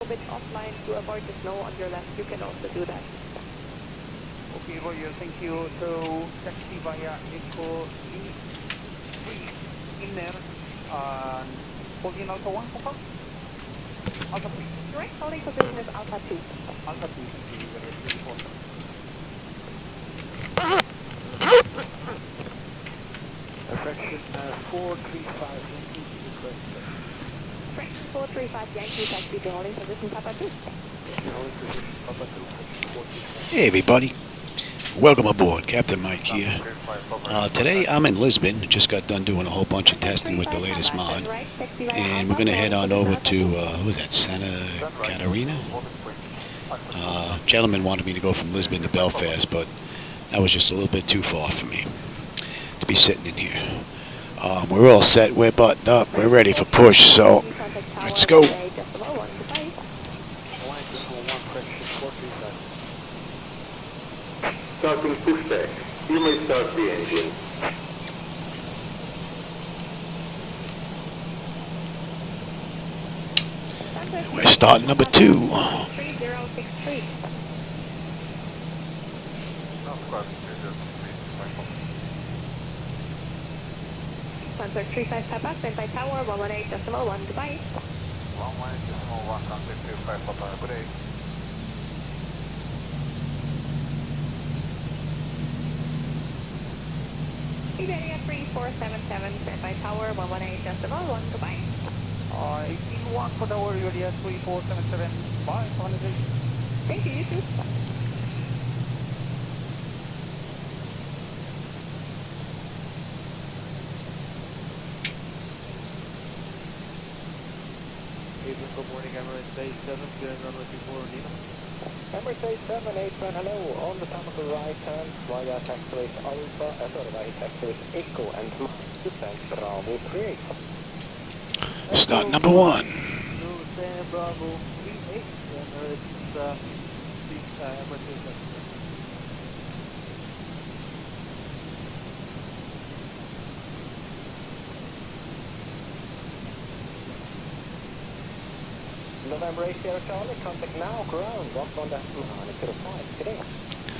A bit offline to avoid the snow on your left, you can also do that. Okay, Roger, thank you. So, taxi via Echo E3 inner and holding Alpha 1, Papa? Alpha 3. Correct, holding position is Alpha 2. Alpha 2, thank you, very important. Fraction 435 Yankee request. Fraction 435 Yankee, taxi to holding position Papa 2. Holding position Papa 2, fraction 435. Hey everybody, welcome aboard. Captain Mike here. Today I'm in Lisbon. Just got done doing a whole bunch of testing with the latest mod, and we're going to head on over to who was that, Santa Catarina? Gentleman wanted me to go from Lisbon to Belfast, but that was just a little bit too far for me to be sitting in here. We're all set, we're buttoned up, we're ready for push, so let's go. Starting pushback. You may start the engine. We're starting number 2. 3063. Sunset 35 Papa, standby tower, 118.1, goodbye. 118.1, contact 35 Papa, good day. Iberia 3477, standby tower, 118.1, goodbye. 18-1 for the Warrior, yes, 3477, bye, holiday. Thank you, you too. Good morning, Emirates A7, clearing runway 24, Lima. Emirates 878, hello. On the top of the right hand, via taxiway Alpha, via taxiway Echo and descent Bravo 38. Start number 1. Bravo 38, Emirates A7. November 8 Sierra Charlie, contact now, ground, up on that 905 today.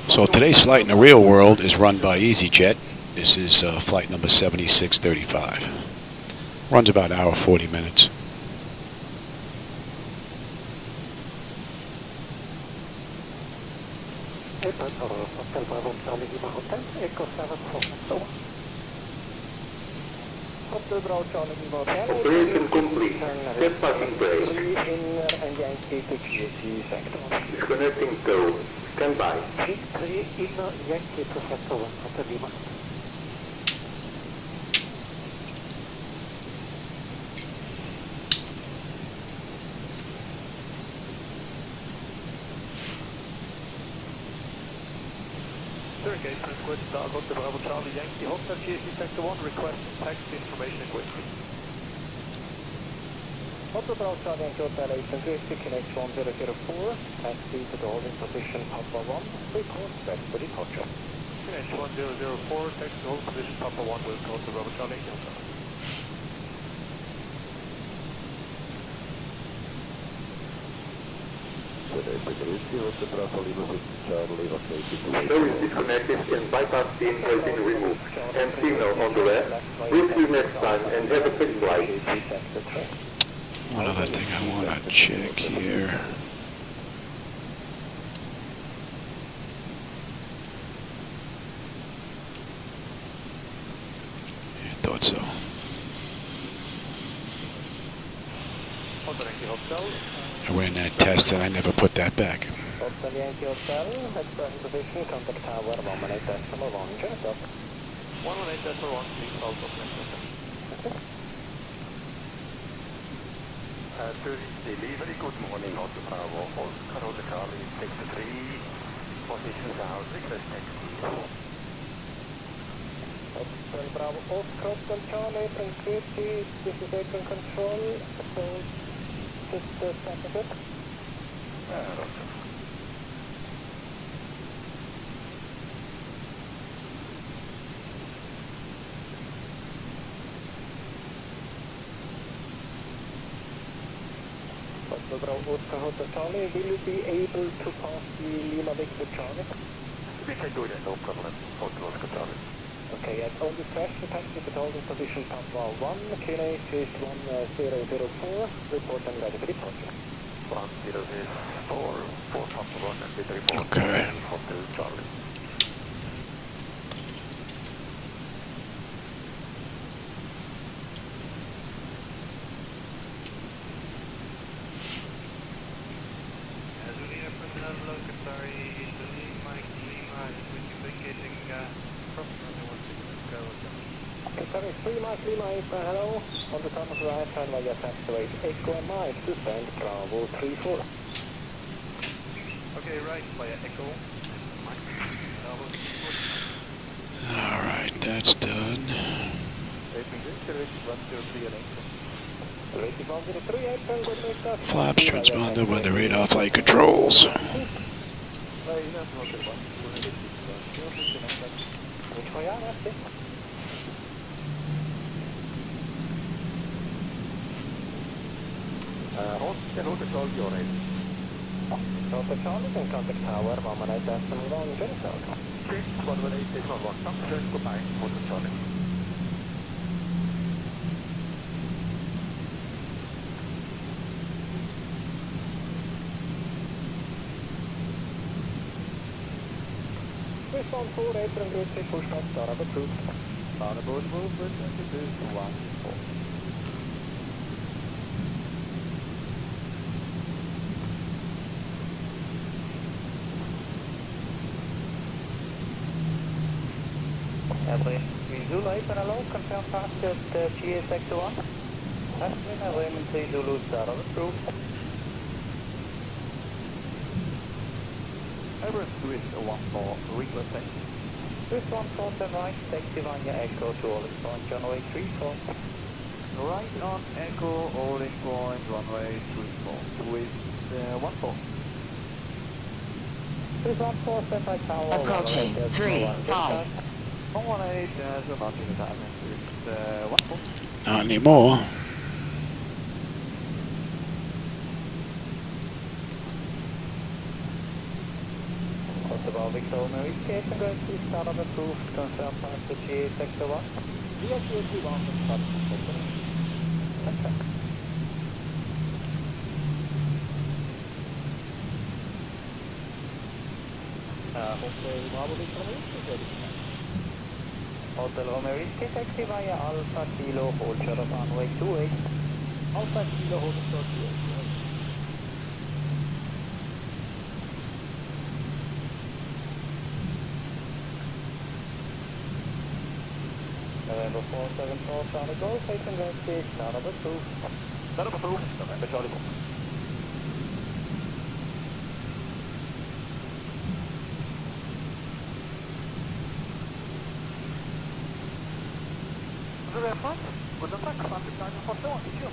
So today's flight in the real world is run by Easyjet. This is flight number 7635. Runs about an hour 40 minutes. Operation complete. Set parking brake. Inner and Yankee to GSG sector. Disconnecting tow. Stand by. 3 inner Yankee to sector 1 Hotel Lima. Surrogate, request Hotel Bravo Charlie Yankee, Hotel GSG Sector 1, request taxi information quickly. Hotel Bravo Charlie Yankee Hotel 830, connect 1004, taxi to the holding position Papa 1, report back for departure. Finish 1004, taxi to holding position Papa 1 with Hotel Bravo Charlie Yankee Hotel. Tow is disconnected and bypass pin has been removed. And signal on the left. We'll see you next time and have a safe flight. One other thing I want to check here. I thought so. Hotel Yankee Hotel. I ran that test and I never put that back. Hotel Yankee Hotel, at present position, contact tower 118.1, check up. 118.1, please hold up next one. 30 delivery, good morning, Hotel Bravo, Oscar, Hotel Charlie, Sector 3, position south, request taxi. Hotel Bravo, Oscar, Hotel Charlie, tranquility, this is apron control, so just start a bit. Roger. Bravo Oscar Hotel Charlie, will you be able to pass the Lima Victor Charlie? We can do that, no problem. Hotel Oscar Charlie. Okay, and on the pressure taxi for holding position Papa 1, QNH is 1004, report and ready for departure. 1004, 4 Papa 1 and with report. Okay. Hotel Charlie. Sorry, 3 Mike Lima is hello, on the Thomas right hand via taxiway Echo and Mike to send Bravo 34. Okay, right, via Echo. Bravo 34. Alright, that's done. Flaps, transponder, weather radar, flight controls. Hotel Charlie, your name. Hotel Charlie can contact tower, 118 decimal 1, Genesis. 118 decimal 1, goodbye, Hotel Charlie. Lisbon 4, apron group 3, push back, startup approved. Starboard movement 22-14. Zulu 8 and hello, confirm fast at GA sector 1. Aspen and Raymond 3 Zulu startup approved. Everest Swiss 14, request taxi. Swiss 14 right, taxi via Echo to Olive Point, runway 34. Right on Echo, Olive Point, runway 34. Swiss 14. Swiss 14, stand by tower. Approaching 3-5. 118, so not in the time. Swiss 14. Not anymore. Hotel Victoria, Whiskey, going to startup approved, confirm fast at GA sector 1. GA 31, start sector 1. Okay. Hotel Bravo Victoria, ready to land. Hotel Romeo Whiskey, taxi via Alpha Kilo, hold short of runway 28. Alpha Kilo, hold short 28. November 474, Charlie Golf, Station Whiskey, startup approved. Startup approved, November Charlie Golf. Guten Tag, Santa Catarina 47, did you?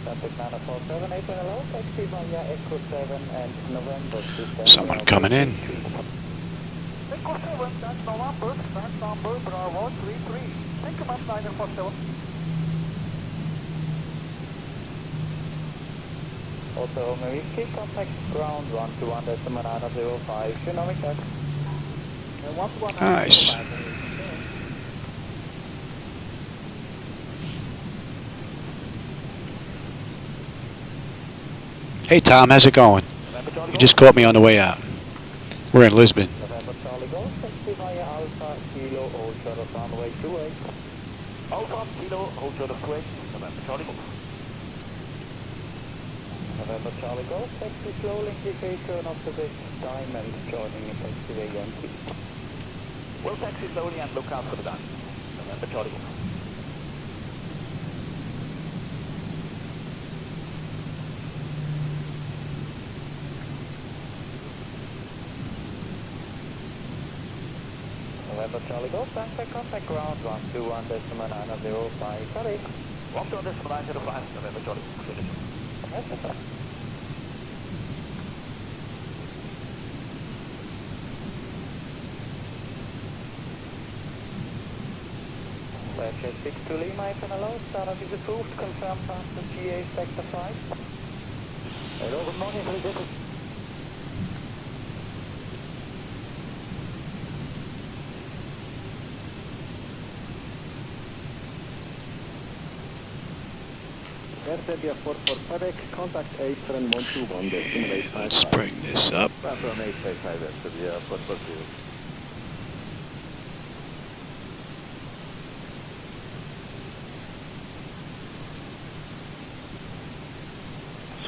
Santa Catarina 47, 8 and hello, taxi via Echo 7 and November to Someone coming in. Echo 7, that's November, Bravo 33. Thank you, Santa Catarina 47. Hotel Romeo Whiskey, contact ground 121.905, dynamic check. Nice. Hey Tom, how's it going? You just caught me on the way out. We're in Lisbon. November Charlie Golf, taxi via Alpha Kilo, hold short of runway 28. Alpha Kilo, hold short of 28, November Charlie Golf. November Charlie Golf, taxi slow indicator and opposite diamond, joining taxiway empty. We'll taxi slowly and look out for the diamond, November Charlie Golf. November Charlie Golf, contact ground 121.905, sorry. 121.905, November Charlie Golf. Yes, sir. Flightdeck 6 to Lima, and hello, startup is approved, confirm fast to GA sector 5. Hello, good morning, Flightdeck. Airbnb 445, contact 87121, destination 855. Let's bring this up. From 855, that should be 442.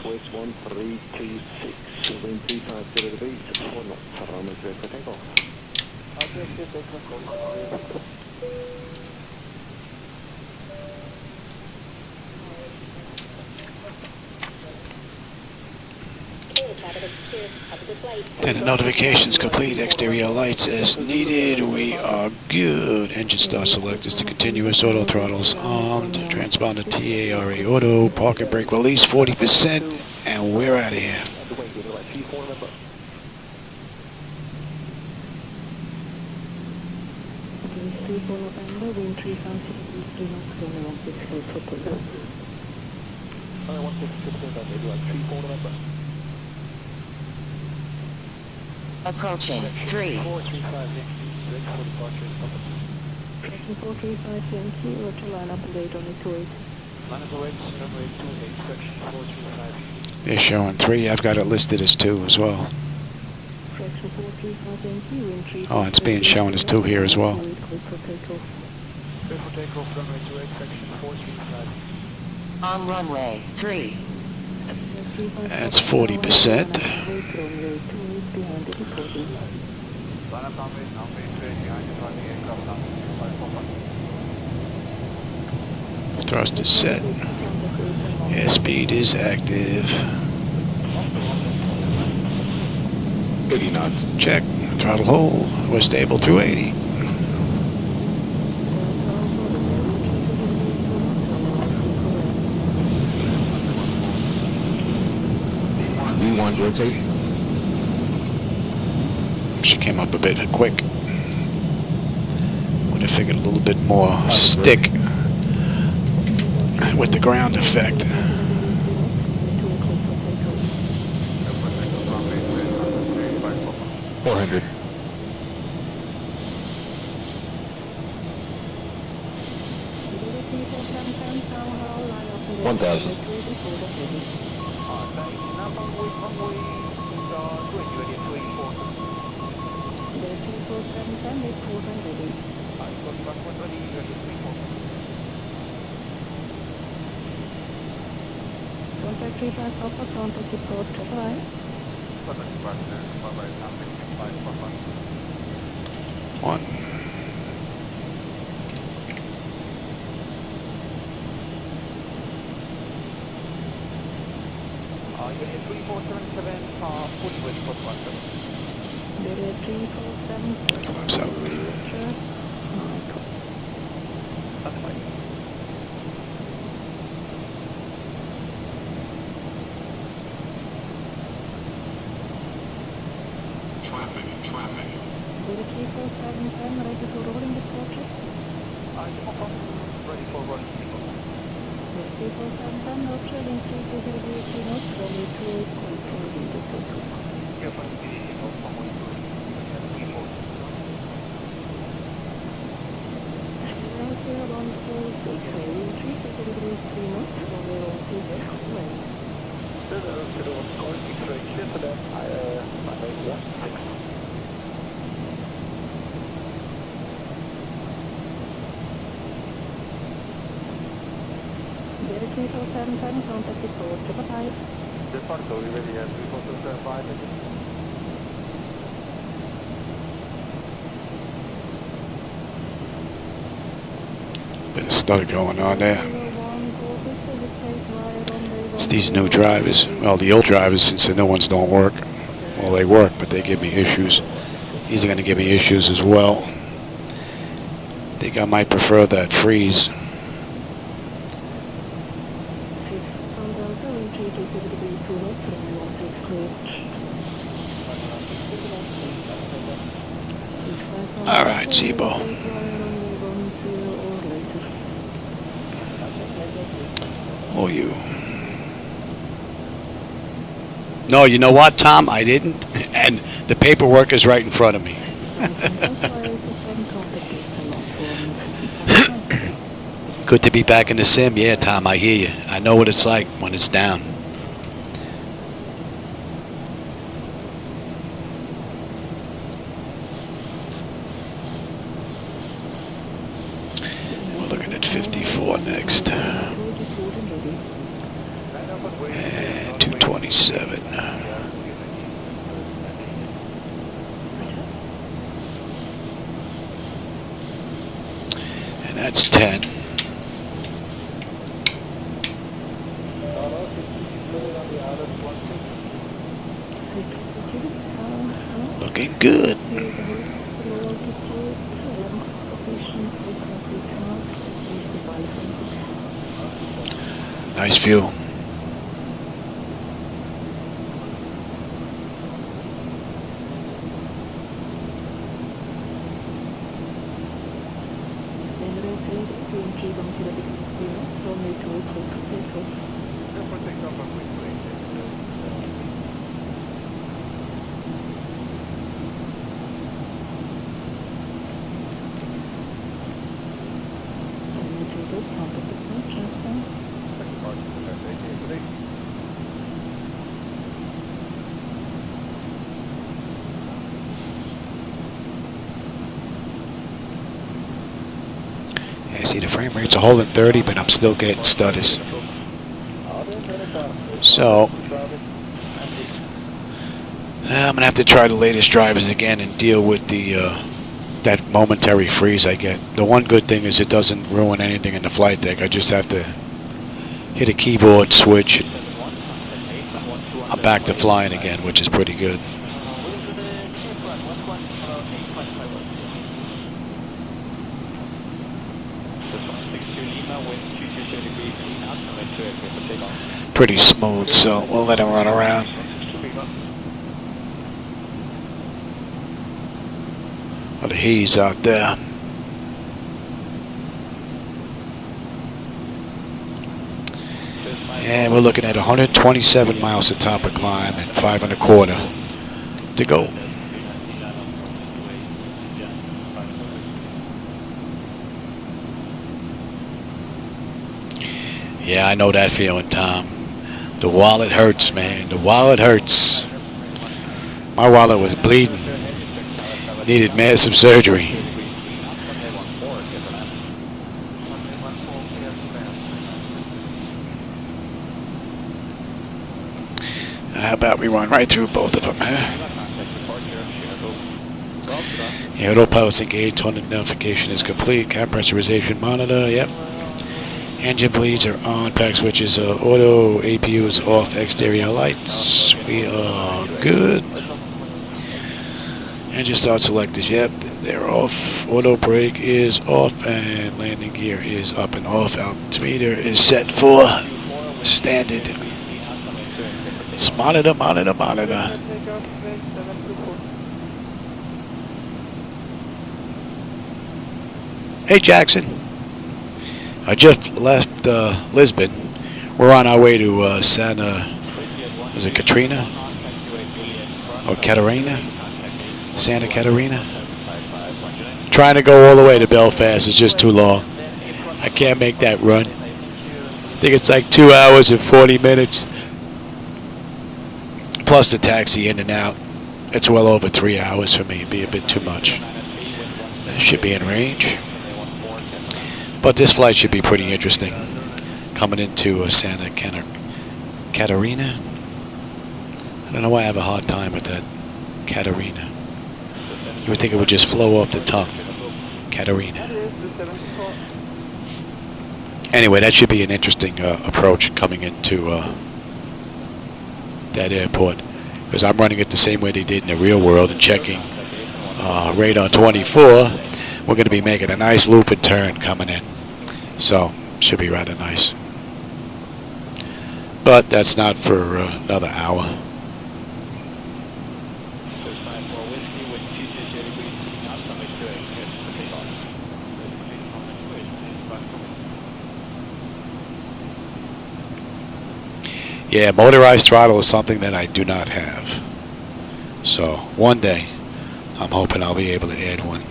Swiss 1326, wind 350 degrees, 4 knots, runway clear for takeoff. Okay, clear takeoff, call. Tenant notifications complete. Exterior lights as needed. We are good. Engine start selectors to continuous. Auto throttles armed. Transponder TARA auto. Parking brake release 40%. And we're out of here. Approaching 3. 435, thank you. Roger, line up and date on it 28. Line up await, runway 28, section 435. They're showing 3. I've got it listed as 2 as well. Fraction 435, thank you. Wind 3. Oh, it's being shown as 2 here as well. Clear for takeoff, runway 28, section 435. On runway 3. That's 40%. Thrust is set. Airspeed is active. 80 knots. Check. Throttle hold. We're stable through 80. V1 rotate. She came up a bit quick. Would have figured a little bit more stick with the ground effect. $400. $1,000. Contact 35 Alpha, contact report, bye. One. Unit 3477, fully with foot There are 347. Flaps out. That's fine. Traffic. There are 3477, ready for rolling departure. Ready for running. There are 3477, no trailing 3203 knots, runway 28, control window total. Yeah, but it is not from one to contact report, bye-bye. Departure, we ready at 3475. Bit of stutter going on there. It's these new drivers. Well, the old drivers, since the new ones don't work. Well, they work, but they give me issues. These are going to give me issues as well. I think I might prefer that freeze. All right, Zibo. Oh, you. No, you know what, Tom? I didn't. And the paperwork is right in front of me. Good to be back in the sim. Yeah, Tom, I hear you. I know what it's like when it's down. We're looking at 54 next. And 227. And that's 10. Looking good. Nice view. See, the frame rates are holding 30, but I'm still getting stutters. So I'm gonna have to try the latest drivers again and deal with the that momentary freeze I get. The one good thing is it doesn't ruin anything in the flight deck. I just have to hit a keyboard switch. I'm back to flying again, which is pretty good. Pretty smooth, so we'll let him run around. A lot of haze out there. And we're looking at 127 miles to top of climb and 5 1/4 to go. Yeah, I know that feeling, Tom. The wallet hurts, man. The wallet hurts. My wallet was bleeding. Needed massive surgery. How about we run right through both of them, huh? Yeah, autopilot's engaged. Tone identification is complete. Cap pressurization monitor, yep. Engine bleeds are on. Pack switches are auto. APU is off. Exterior lights. We are good. Engine start selectors, yep, they're off. Auto brake is off, and landing gear is up and off. Altimeter is set for standard. It's monitor, monitor, monitor. Hey, Jackson. I just left Lisbon. We're on our way to Santa, is it Catarina? Or Catarina? Santa Catarina. Trying to go all the way to Belfast is just too long. I can't make that run. I think it's like 2 hours and 40 minutes. Plus the taxi in and out. It's well over 3 hours for me. It'd be a bit too much. That should be in range. But this flight should be pretty interesting. Coming into Santa Catarina. I don't know why I have a hard time with that. Catarina. You would think it would just flow off the tongue. Catarina. Anyway, that should be an interesting approach coming into that airport. Because I'm running it the same way they did in the real world and checking radar 24. We're going to be making a nice loop and turn coming in. So, should be rather nice. But that's not for another hour. Yeah, motorized throttle is something that I do not have. So one day, I'm hoping I'll be able to add one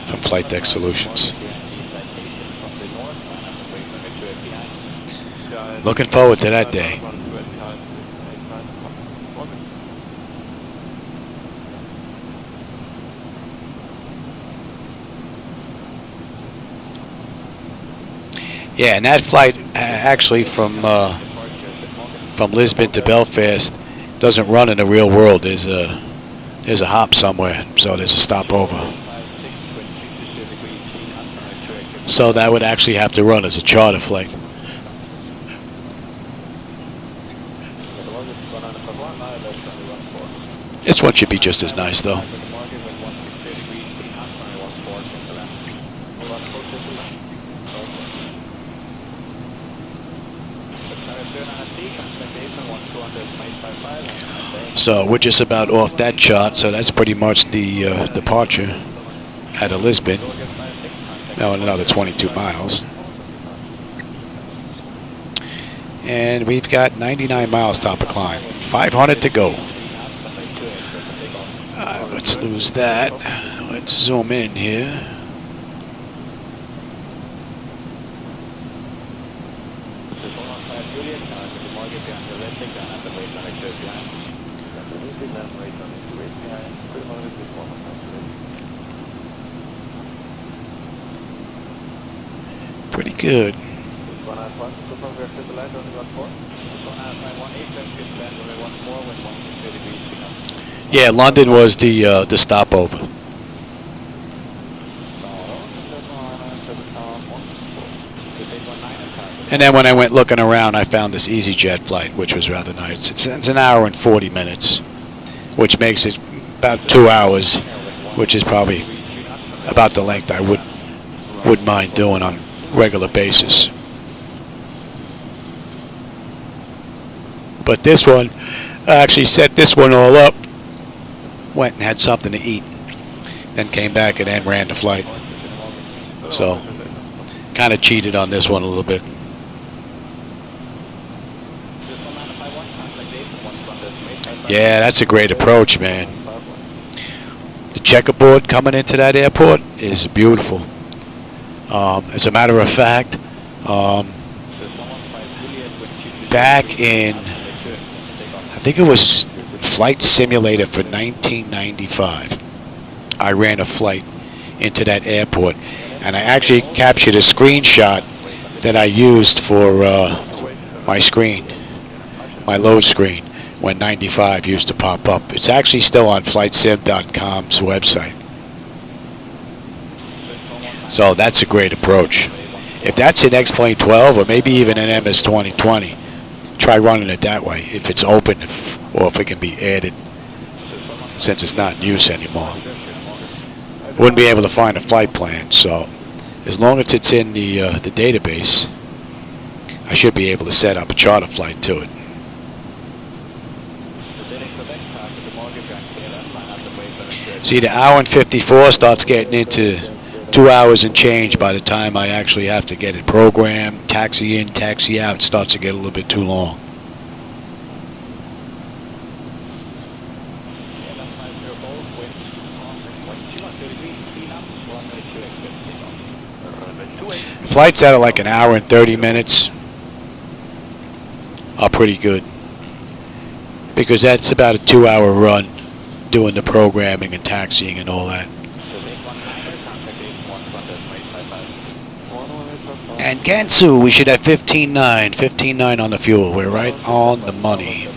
from Flightdeck Solutions. Looking forward to that day. Yeah, and that flight actually from Lisbon to Belfast doesn't run in the real world. There's a hop somewhere, so there's a stopover. So that would actually have to run as a charter flight. This one should be just as nice, though. So we're just about off that chart, so that's pretty much the departure out of Lisbon. Now another 22 miles. And we've got 99 miles top of climb. 500 to go. Let's lose that. Let's zoom in here. Pretty good. Yeah, London was the stopover. And then when I went looking around, I found this Easyjet flight, which was rather nice. It's an hour and 40 minutes, which makes it about 2 hours, which is probably about the length I would mind doing on a regular basis. But this one, I actually set this one all up, went and had something to eat, then came back and then ran the flight. So, kind of cheated on this one a little bit. Yeah, that's a great approach, man. The checkerboard coming into that airport is beautiful. As a matter of fact, back in, I think it was Flight Simulator for 1995, I ran a flight into that airport, and I actually captured a screenshot that I used for my screen, my load screen, when 95 used to pop up. It's actually still on flightsim.com's website. So that's a great approach. If that's an X-Plane 12 or maybe even an MS 2020, try running it that way if it's open, or if it can be added, since it's not in use anymore. Wouldn't be able to find a flight plan, so as long as it's in the database, I should be able to set up a charter flight to it. See, the hour and 54 starts getting into 2 hours and change by the time I actually have to get it programmed, taxi in, taxi out. It starts to get a little bit too long. Flights out of like an hour and 30 minutes are pretty good, because that's about a 2-hour run doing the programming and taxiing and all that. And Gansu, we should have 15.9 on the fuel. We're right on the money.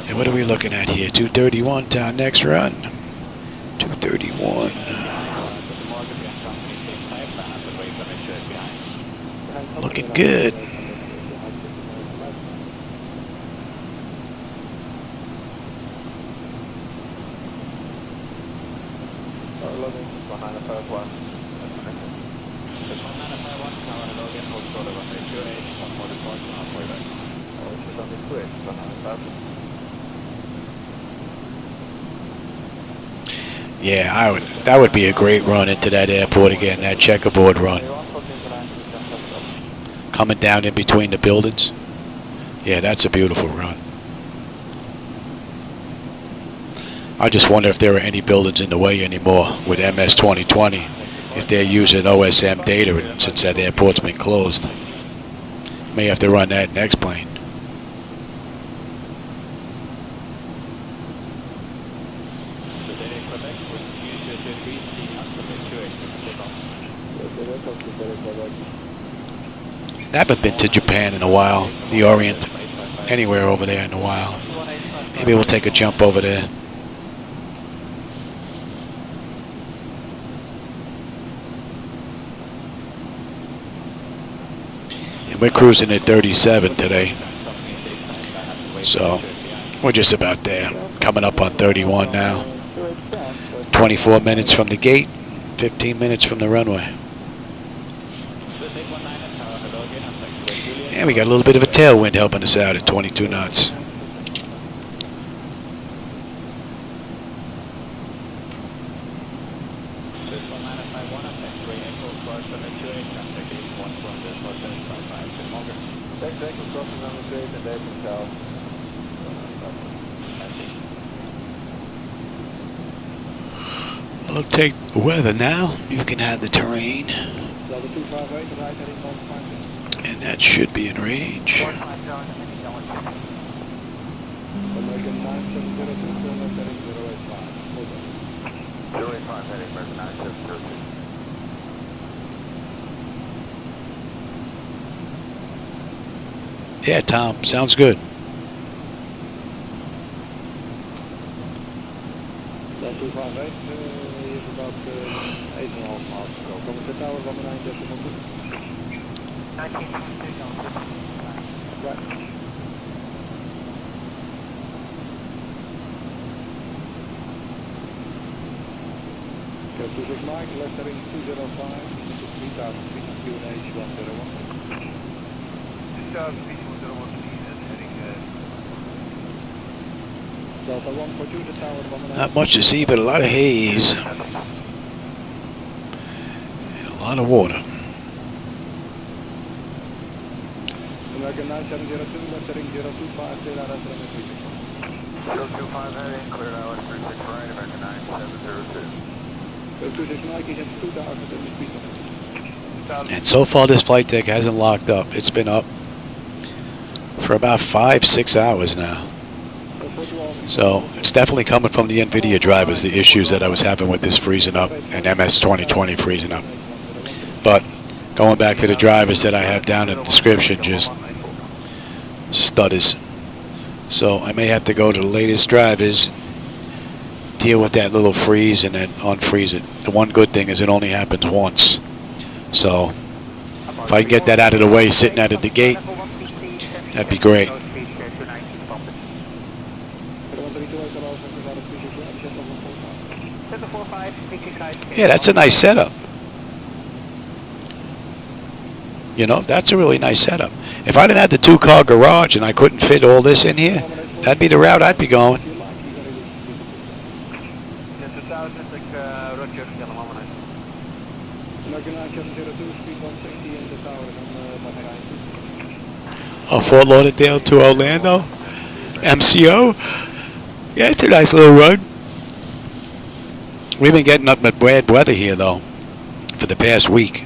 And what are we looking at here? 231 to our next run. 231. Looking good. Yeah, that would be a great run into that airport again, that checkerboard run. Coming down in between the buildings. Yeah, that's a beautiful run. I just wonder if there are any buildings in the way anymore with MS 2020, if they're using OSM data, and since that airport's been closed. May have to run that next plane. I haven't been to Japan in a while, the Orient, anywhere over there in a while. Maybe we'll take a jump over there. And we're cruising at 37 today. So we're just about there. Coming up on 31 now. 24 minutes from the gate, 15 minutes from the runway. And we got a little bit of a tailwind helping us out at 22 knots. I'll take the weather now. You can have the terrain. And that should be in range. Yeah, Tom, sounds good. Lettering 205, 3000 feet, QNH 101. 3000 feet, 101 feet, and heading Delta 142, the tower 109. Not much to see, but a lot of haze. And a lot of water. American 9702, lettering 025, clear out after 025 heading, clear out 36 right, American 9702. And so far this flight deck hasn't locked up. It's been up for about 5-6 hours now. So it's definitely coming from the NVIDIA drivers, the issues that I was having with this freezing up and MS 2020 freezing up. But going back to the drivers that I have down in the description, just stutters. So I may have to go to the latest drivers, deal with that little freeze, and then unfreeze it. The one good thing is it only happens once. So if I can get that out of the way sitting out at the gate, that'd be great. Yeah, that's a nice setup. You know, that's a really nice setup. If I didn't have the 2-car garage and I couldn't fit all this in here, that'd be the route I'd be going. Oh, Fort Lauderdale to Orlando, MCO. Yeah, it's a nice little run. We've been getting up at bad weather here though for the past week.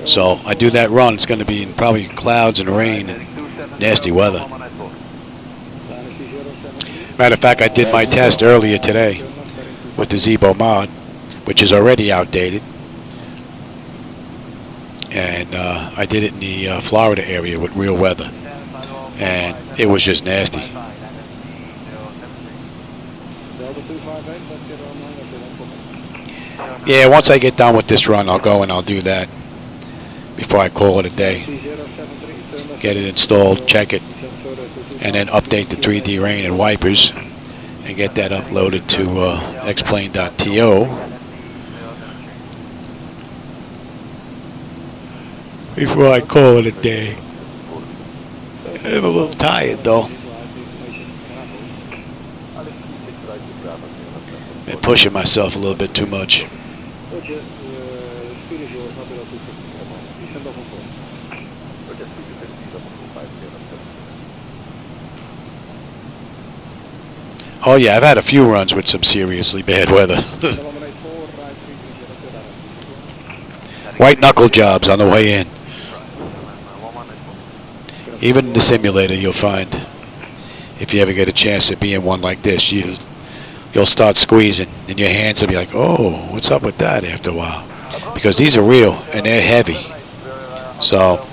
So I do that run, it's going to be in probably clouds and rain and nasty weather. Matter of fact, I did my test earlier today with the Zibo Mod, which is already outdated. And I did it in the Florida area with real weather. And it was just nasty. Yeah, once I get done with this run, I'll go and I'll do that before I call it a day. Get it installed, check it, and then update the 3D rain and wipers and get that uploaded to xplane.to before I call it a day. I'm a little tired though. Been pushing myself a little bit too much. Oh yeah, I've had a few runs with some seriously bad weather. White knuckle jobs on the way in. Even in the simulator, you'll find, if you ever get a chance to be in one like this, you'll start squeezing, and your hands will be like, oh, what's up with that after a while? Because these are real, and they're heavy. So,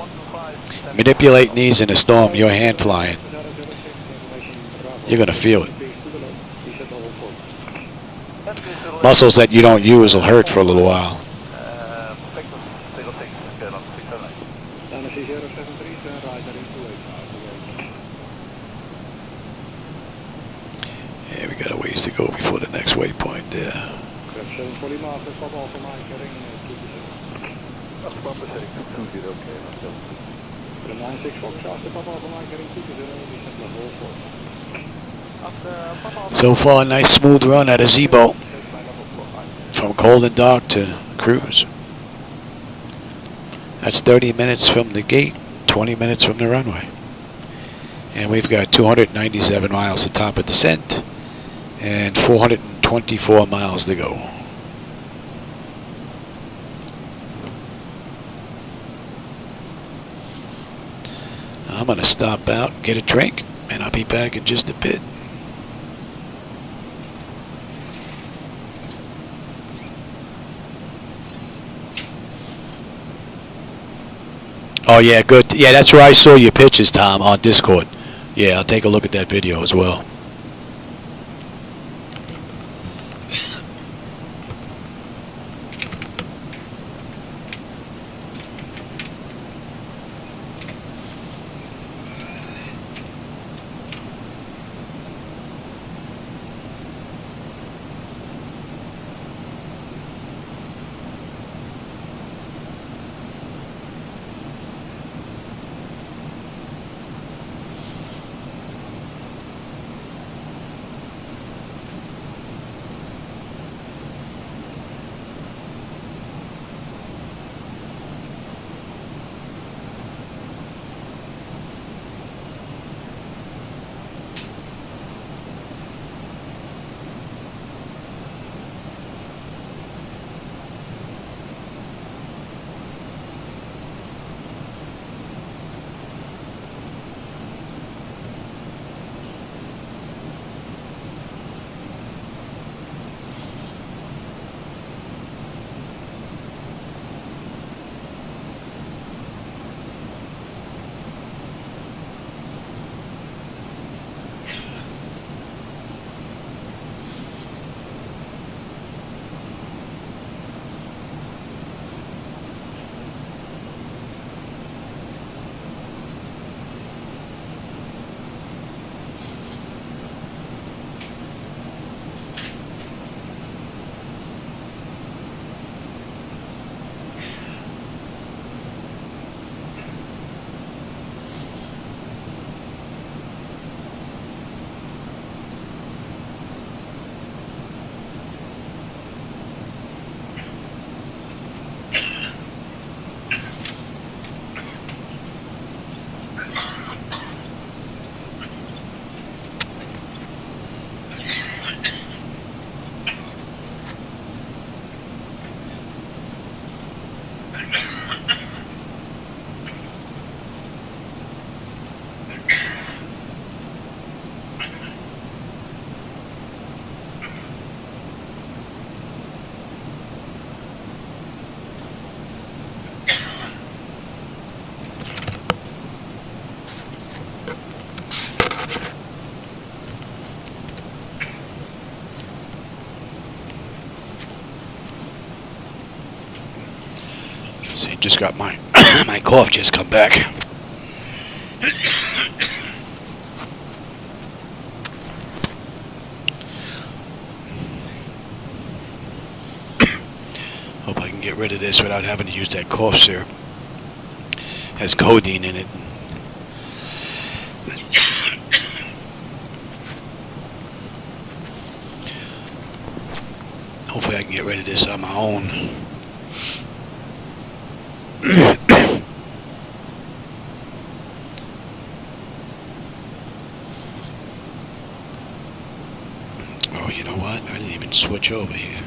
manipulating these in a storm, your hand flying, you're going to feel it. Muscles that you don't use will hurt for a little while. Yeah, we got a ways to go before the next waypoint there. So far, a nice smooth run at a Zibo from cold and dark to cruise. That's 30 minutes from the gate, 20 minutes from the runway. And we've got 297 miles to top of descent and 424 miles to go. I'm going to stop out, get a drink, and I'll be back in just a bit. Oh yeah, good. Yeah, that's where I saw your pictures, Tom, on Discord. Yeah, I'll take a look at that video as well. See, just got my my cough just come back. Hope I can get rid of this without having to use that cough syrup. It has codeine in it. Hopefully I can get rid of this on my own. know what? I didn't even switch over here.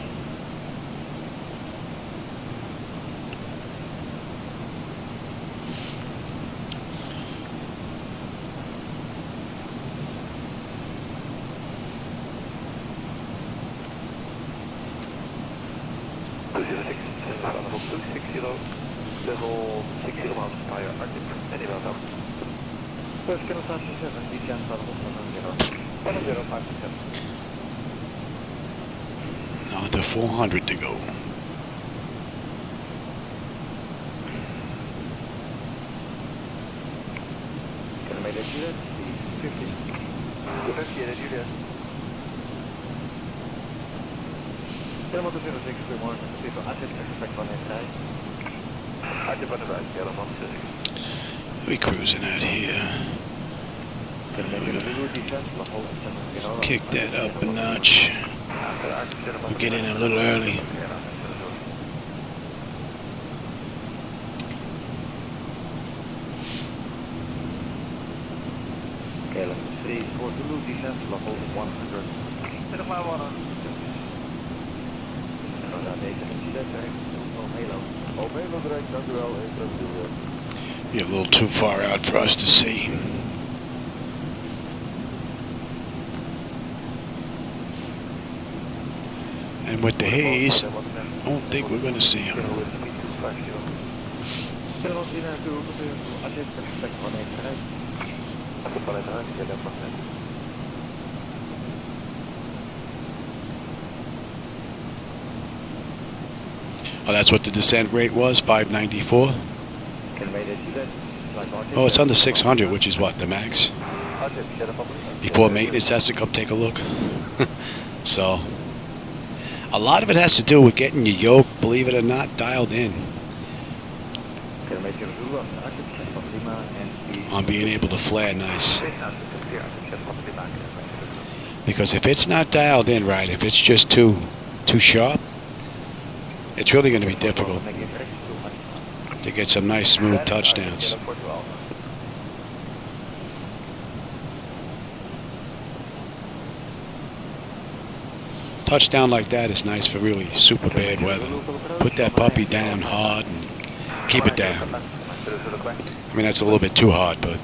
Level 60 miles per hour, any about First channel 57, descent on 1057. Now to 400 to go. Can I make that Juliet? 50. 50, that Juliet. Helemaal de 06, goedemorgen. People, I just expect on inside. I just want to ride, yellow on 6. We cruising out here. Kick that up a notch. We'll get in a little early. LMC for Zulu descent level 100. Middle mile 100. You're a little too far out for us to see. And with the haze, I don't think we're going to see him. Oh, that's what the descent rate was, 594. Oh, it's under 600, which is what, the max? Before maintenance has to come take a look. So, a lot of it has to do with getting your yoke, believe it or not, dialed in. On being able to flare nice. Because if it's not dialed in right, if it's just too sharp, it's really going to be difficult to get some nice smooth touchdowns. Touchdown like that is nice for really super bad weather. Put that puppy down hard and keep it down. I mean, that's a little bit too hard, but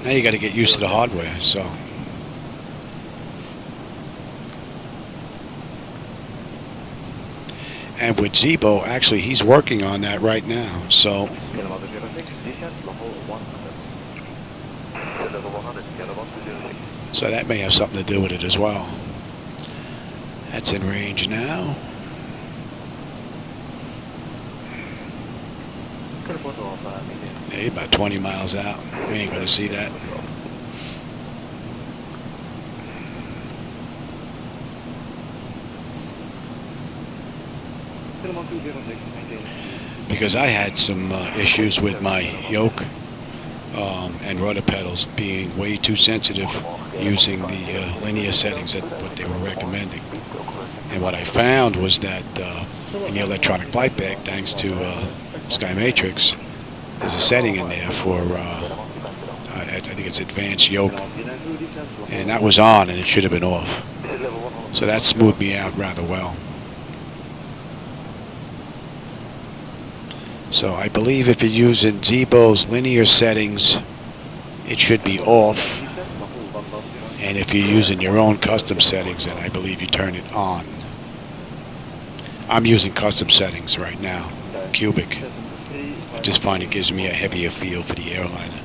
now you got to get used to the hardware, so. And with Zibo, actually, he's working on that right now, so. So that may have something to do with it as well. That's in range now. Yeah, you're about 20 miles out. We ain't going to see that. Because I had some issues with my yoke and rudder pedals being way too sensitive using the linear settings that what they were recommending. And what I found was that in the electronic flight bag, thanks to Sky Matrix, there's a setting in there for I think it's advanced yoke, and that was on and it should have been off. So that smoothed me out rather well. So I believe if you're using Zibo's linear settings, it should be off. And if you're using your own custom settings, then I believe you turn it on. I'm using custom settings right now, cubic. I just find it gives me a heavier feel for the airliner.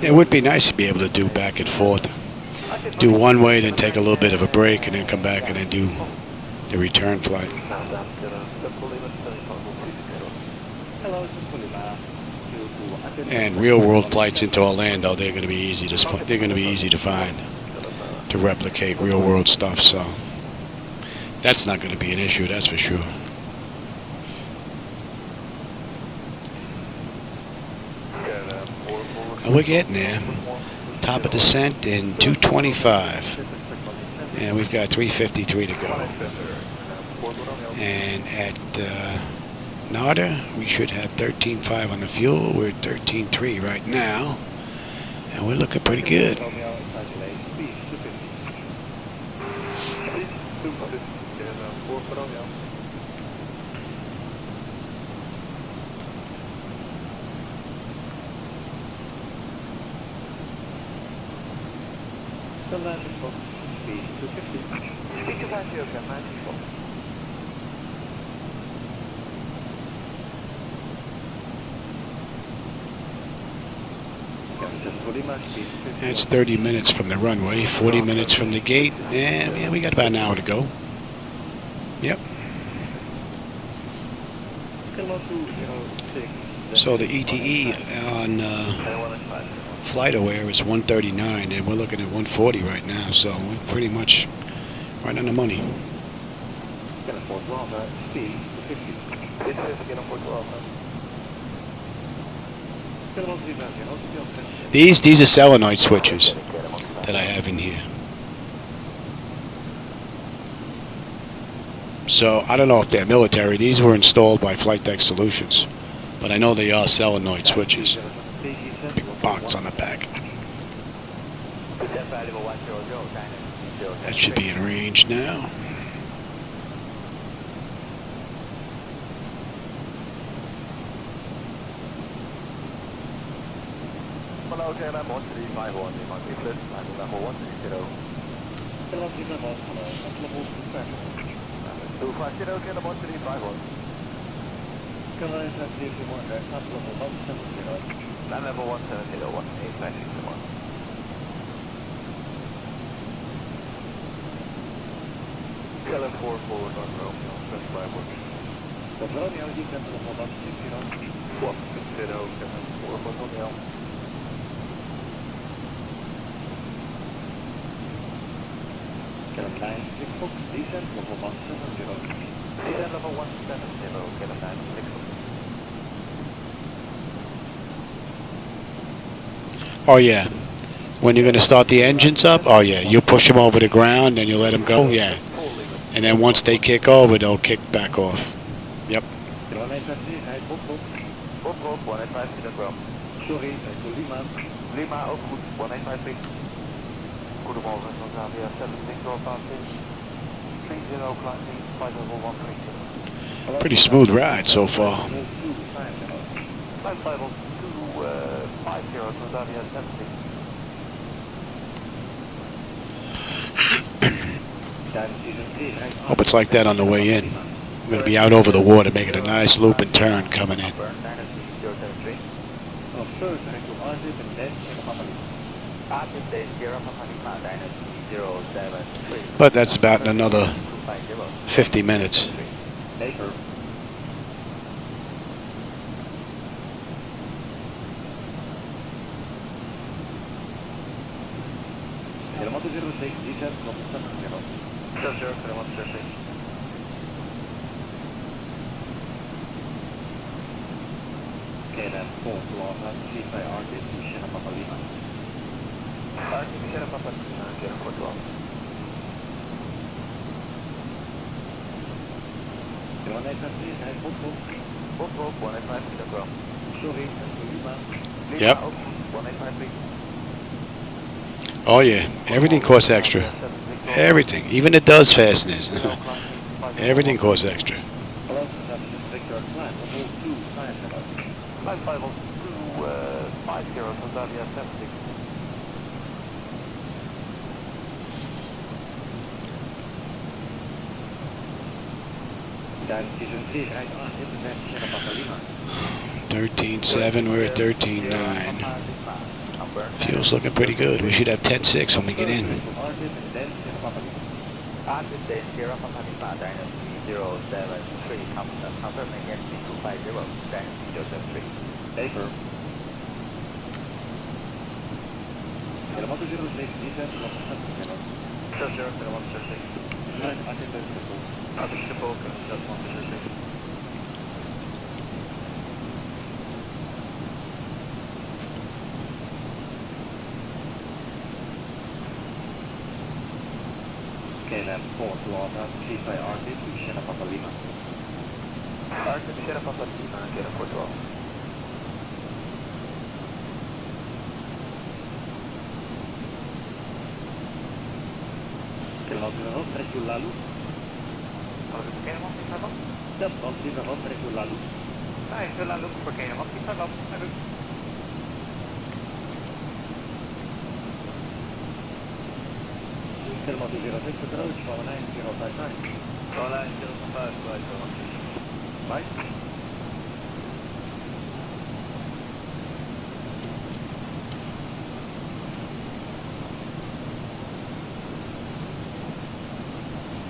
It would be nice to be able to do back and forth do one way, then take a little bit of a break, and then come back and then do the return flight. And real world flights into Orlando, they're going to be easy to find, to replicate real world stuff. So that's not going to be an issue, that's for sure. And we're getting there. Top of descent in 225, and we've got 353 to go. And at Nada, we should have 13.5 on the fuel. We're at 13.3 right now, and we're looking pretty good. The landing box, speed 250. Speed capacity of 94. That's 30 minutes from the runway, 40 minutes from the gate, and yeah, we got about an hour to go. Yep. So the ETE on FlightAware is 139, and we're looking at 140 right now, so we're pretty much right on the money. These are solenoid switches that I have in here. So I don't know if they're military. These were installed by Flightdeck Solutions, but I know they are solenoid switches. Big box on the back. That should be in range now. Oh yeah, when you're going to start the engines up, oh yeah, you push them over the ground and you let them go, yeah. And then once they kick over, they'll kick back off. Yep. Pretty smooth ride so far. Hope it's like that on the way in. I'm going to be out over the water making a nice loop and turn coming in. But that's about another 50 minutes. Yep. Oh yeah, everything costs extra. Everything, even the does fasteners. Everything costs extra. $13.7, we're at $13.9. Fuel's looking pretty good. We should have 10.6 when we get in. Arctic Sierra Papa Lima, Dynasty 073, confirming NC 250, Dynasty 073. Paper. Kilometer 06, descent, level 7. 00, Arctic Simple, just 106. KLM 4 to Alta, please by Arctic to Sierra Papa Lima. Arctic Sierra Papa Lima, KLM 4 to Alta. Kilometer 3 to lalu. KLM 4 to Alta. Step on 3 to lalu. Nice, lalu voor KLM 4 to Alta. Kilometer 06 approach, for 9059. Line 05, right, 1. Right.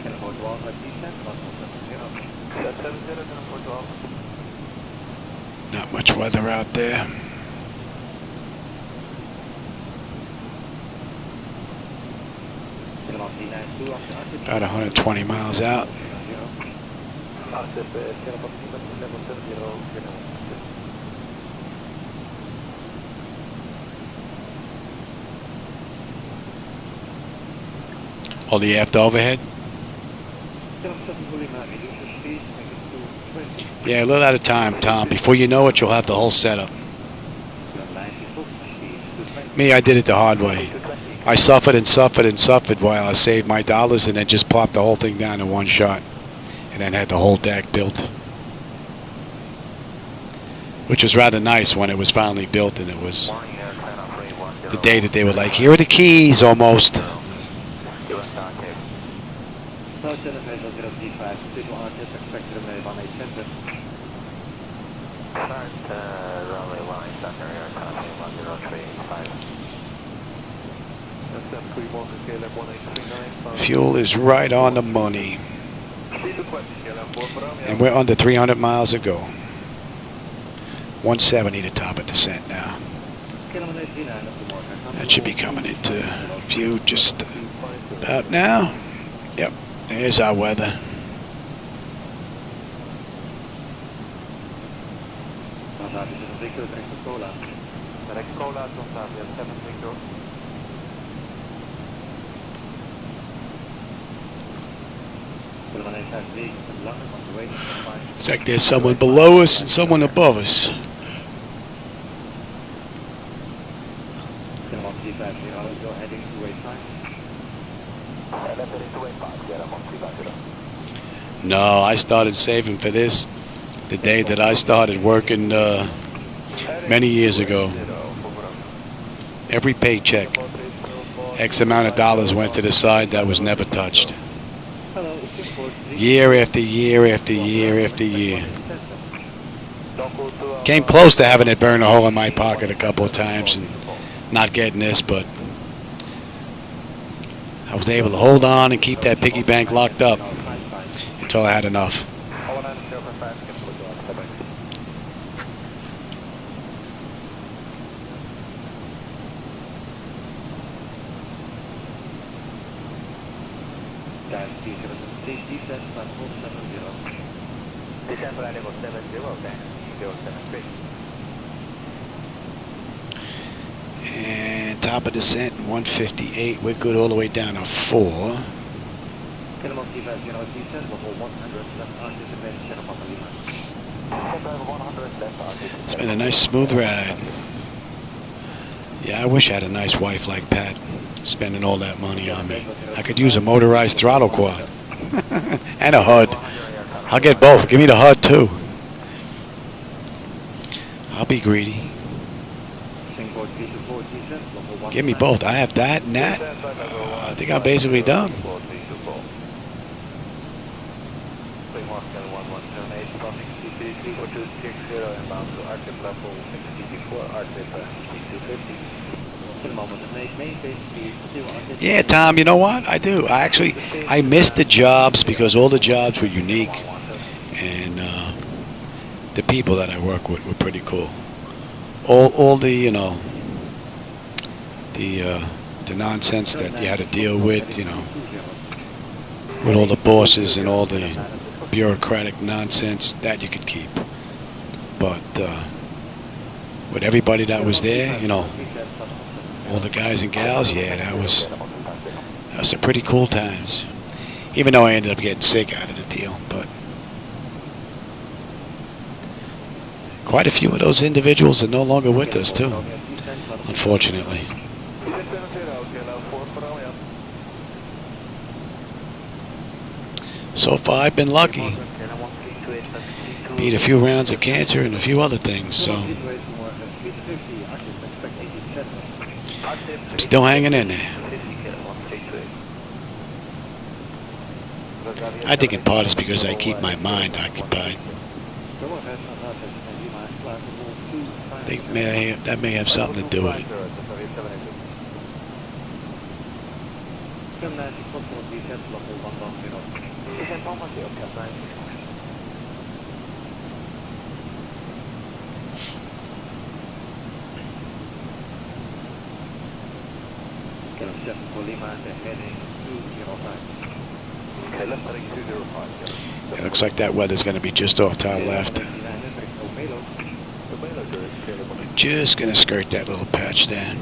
Kilometer 12, at descent, 170. Set 70, KLM 4 to Alta. Not much weather out there. About 120 miles out. Oh, the aft overhead? Yeah, a little at a time, Tom. Before you know it, you'll have the whole setup. Me, I did it the hard way. I suffered and suffered and suffered while I saved my dollars and then just plopped the whole thing down in one shot. And then had the whole deck built. Which was rather nice when it was finally built and it was the day that they were like, here are the keys almost. Fuel is right on the money. And we're under 300 miles to go. 170 to top of descent now. That should be coming into view just about now. Yep, there's our weather. It's like there's someone below us and someone above us. No, I started saving for this the day that I started working many years ago. Every paycheck, X amount of dollars went to the side that was never touched. Year after year after year after year. Came close to having it burn a hole in my pocket a couple of times and not getting this, but I was able to hold on and keep that piggy bank locked up until I had enough. December level 70, then 073. And top of descent 158. We're good all the way down to 4. It's been a nice smooth ride. Yeah, I wish I had a nice wife like Pat, spending all that money on me. I could use a motorized throttle quad and a HUD. I'll get both. Give me the HUD too. I'll be greedy. Give me both. I have that and that. I think I'm basically done. Yeah, Tom, you know what? I do. I missed the jobs because all the jobs were unique, and the people that I work with were pretty cool. All the, you know, the nonsense that you had to deal with, you know, with all the bosses and all the bureaucratic nonsense, that you could keep. But with everybody that was there, you know, all the guys and gals, yeah, that was some pretty cool times. Even though I ended up getting sick out of the deal, but quite a few of those individuals are no longer with us too, unfortunately. So far, I've been lucky. Beat a few rounds of cancer and a few other things, so I'm still hanging in there. I think in part it's because I keep my mind occupied. I think that may have something to do with it. It looks like that weather's going to be just off to our left. We're just going to skirt that little patch there.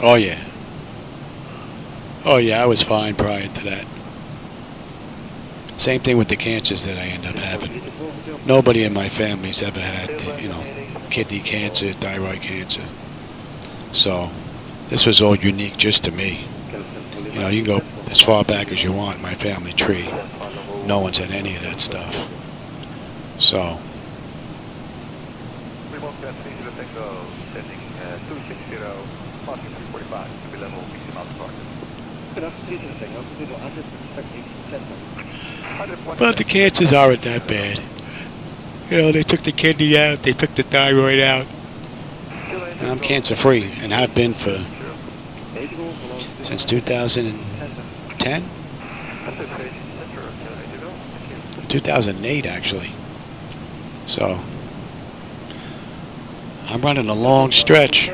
Oh yeah. Oh yeah, I was fine prior to that. Same thing with the cancers that I end up having. Nobody in my family's ever had, you know, kidney cancer, thyroid cancer. So this was all unique just to me. You know, you can go as far back as you want in my family tree. No one's had any of that stuff. So. But the cancers aren't that bad. You know, they took the kidney out, they took the thyroid out. And I'm cancer free and have been since 2010? 2008 actually. So I'm running a long stretch.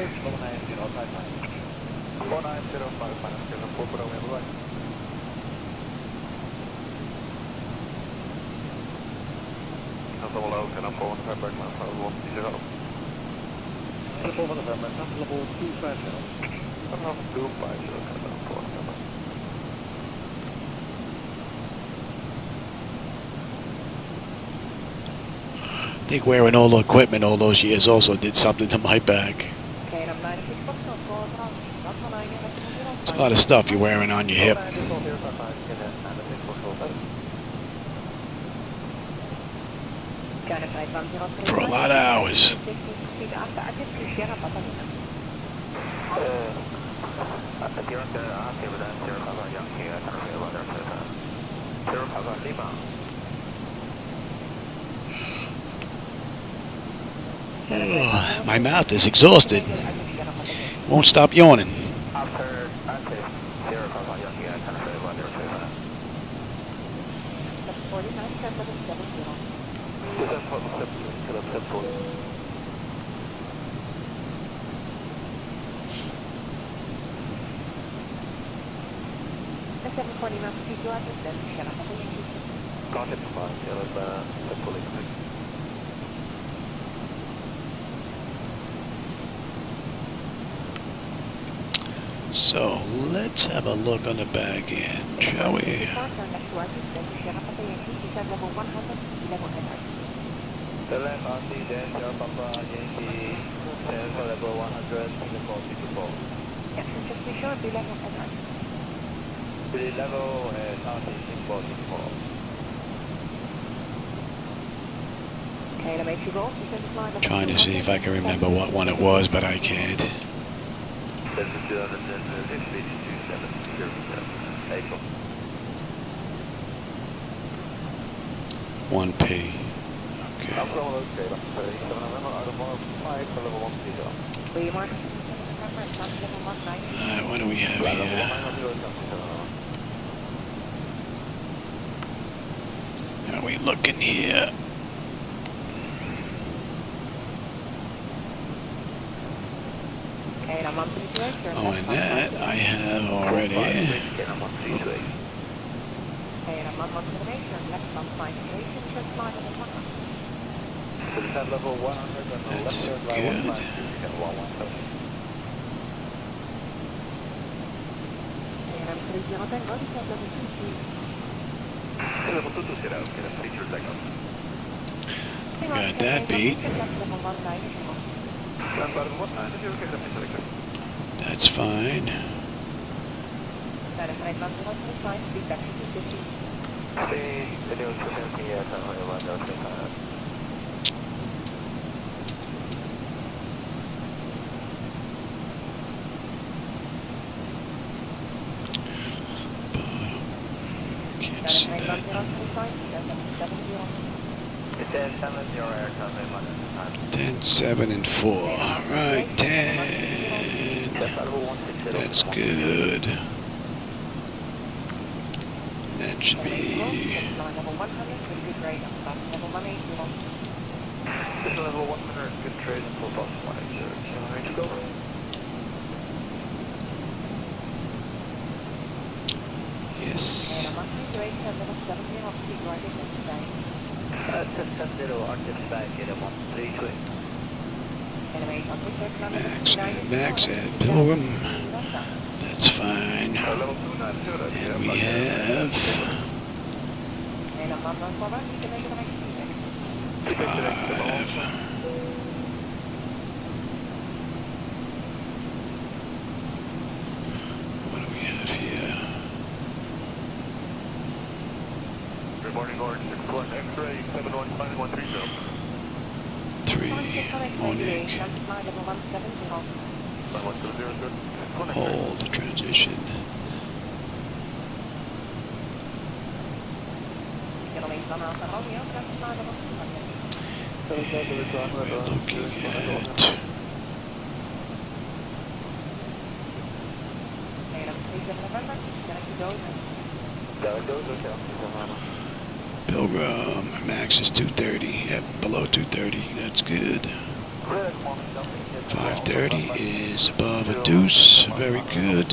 I think wearing all the equipment all those years also did something to my back. It's a lot of stuff you're wearing on your hip. For a lot of hours. Oh, my mouth is exhausted. Won't stop yawning. 740 knots, keep your address, then shut up. Contact flight, that's fully complete. So let's have a look on the back end, shall we? The left RC, then your Papa Yankee, then level 100, Singapore, Singapore. Yes, just be sure the level of that. The level is RC, Singapore, Singapore. Okay, to make you roll, Trying to see if I can remember what one it was, but I can't. That's the 206-2707, April. 1P. Okay. I'm going to okay, I'm 37 November, out of 105 for level 130. Will you mark? Alright, what do we have here? Are we looking here? Oh, and that I have already. Level 100 and That's good. Level 220, okay, that's feature takeoff. Got that beat. That's fine. Can't see that. 10, 7, and 4. Right, 10. That's good. That should be. This is level 100, good trade and full box 180. Go. Yes. 1070 Arctic back at 132. Max at Pilgrim. That's fine. And we have 5. What do we have here? Good morning, Orange 61 X-ray 715130. 3. Morning. 1120, good. Hold transition. And we're looking at Pilgrim. Max is 230. Yep, below 230. That's good. 530 is above a deuce. Very good.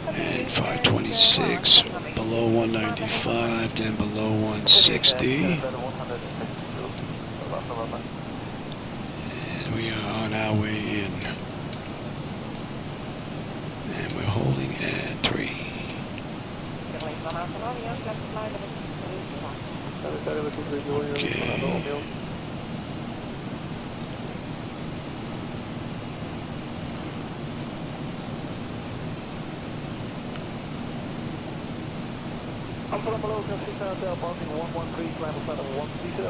And 526 below 195, then below 160. And we are on our way in. And we're holding at 3. Okay. I'm from below, 6 Hotel, parking 113, climb up level 130.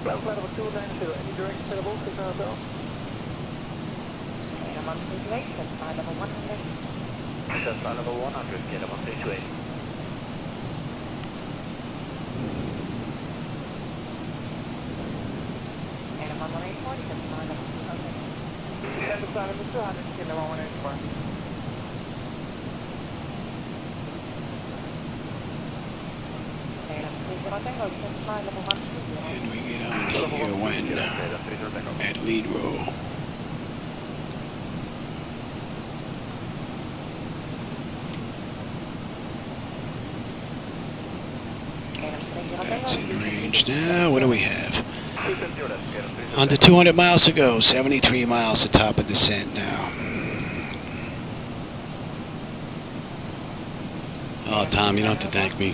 Climb up level 290, any direction available, 6 Hotel? That's level 100, get up on 328. And the side of the 200, get level 184. And we get on here when at lead row. range. Now, what do we have? Under 200 miles to go. 73 miles to top of descent now. Oh, Tom, you don't have to thank me.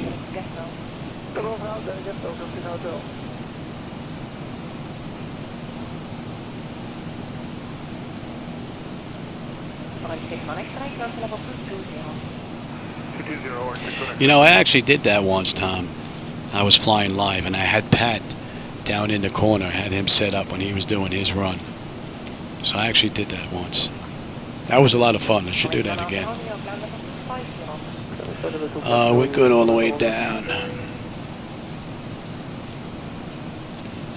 You know, I actually did that once, Tom. I was flying live, and I had Pat down in the corner, had him set up when he was doing his run. So I actually did that once. That was a lot of fun. I should do that again. We're good all the way down.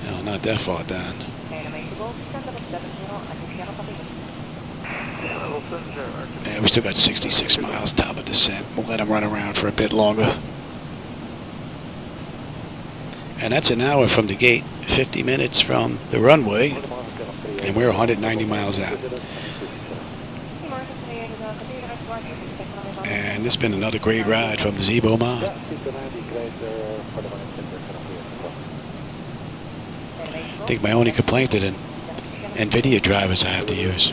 No, not that far down. Yeah, we still got 66 miles top of descent. We'll let him run around for a bit longer. And that's an hour from the gate, 50 minutes from the runway, and we're 190 miles out. And it's been another great ride from the Zibo Mod. I think my only complaint is the NVIDIA drivers I have to use.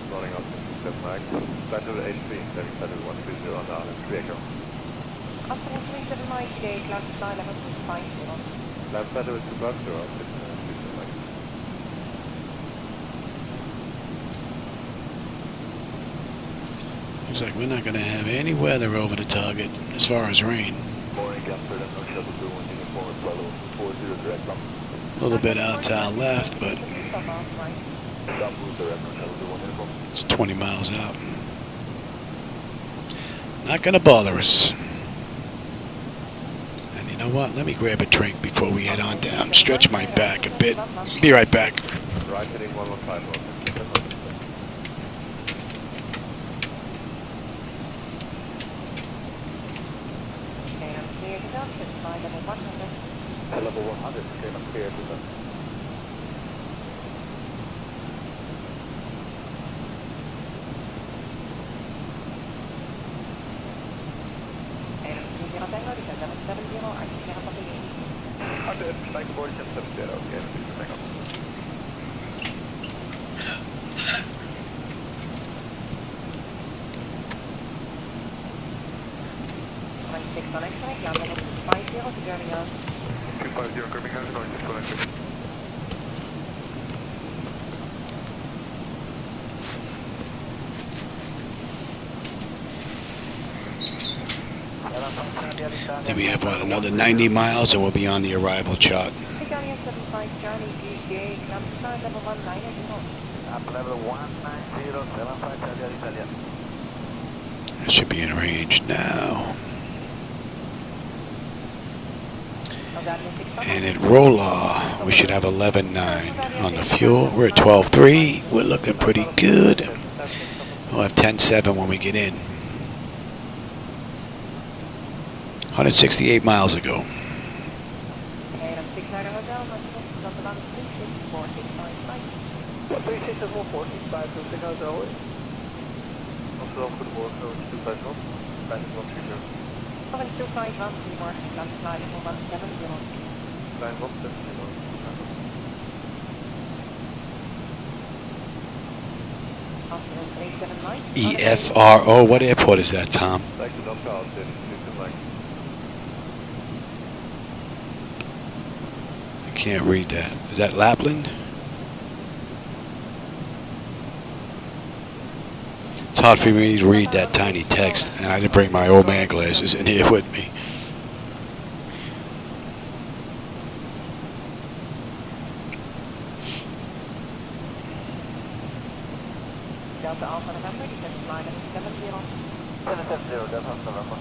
Loading up to 7 Mike. Better 83, 130 on down and 3 echo. Up to 37 Mike today, class 9, 50. Left better is 2 bucks or 6 Mike. Looks like we're not going to have any weather over the target as far as rain. Boeing B737, no shuttle 2 1 uniform, level 40 direct up. A little bit out to our left, but it's 20 miles out. Not going to bother us. And you know what? Let me grab a drink before we head on down. Stretch my back a bit. Be right back. Right heading 115. Level 100 came up clear to them. Then we have, what, another 90 miles and we'll be on the arrival chart. That should be in range now. And at Rolla, we should have 11.9 on the fuel. We're at 12.3. We're looking pretty good. We'll have 10.7 when we get in. 168 miles ago. EFRO, what airport is that, Tom? I can't read that. Is that Lapland? It's hard for me to read that tiny text, and I didn't bring my old man glasses in here with me. Delta Alpha November, descent line 770. 770, Delta November.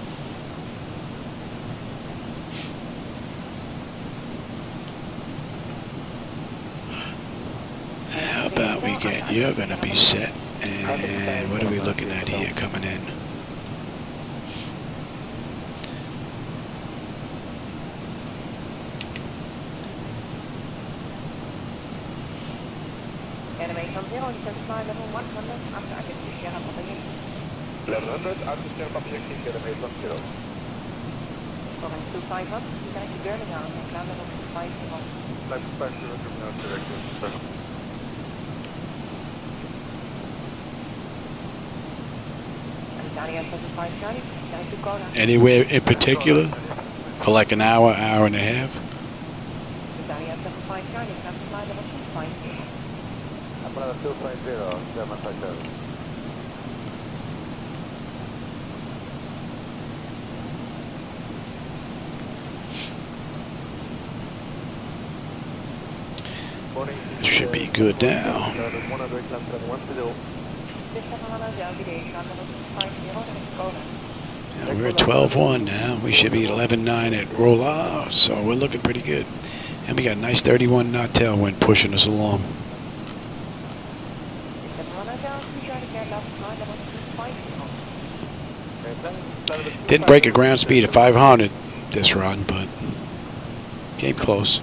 How about we get, you're going to be set And what are we looking at here coming in? Anime from 0, descend flight level 100, after I get to Sierra propagation. 1100, after Sierra propagation, LMA from 0. Going 251, direct to Birmingham, and ground level 250. Flight 50, terminal director, special. Italia 75 Charlie, direct to Kona. Anywhere in particular? For like an hour, hour and a half? Italia 75 Charlie, ground to flight level 250. Apollo 250, German Flight Should be good now. Yeah, we're at 12-1 now. We should be at 11-9 at roll out, so we're looking pretty good. And we got a nice 31 knot tailwind pushing us along. Didn't break a ground speed of 500 this run, but came close.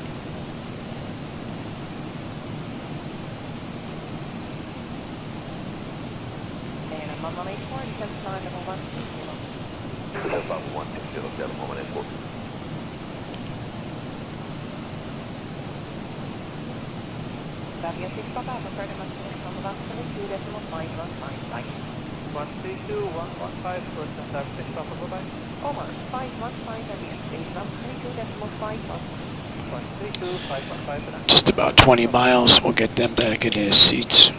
Just about 20 miles. We'll get them back in their seats.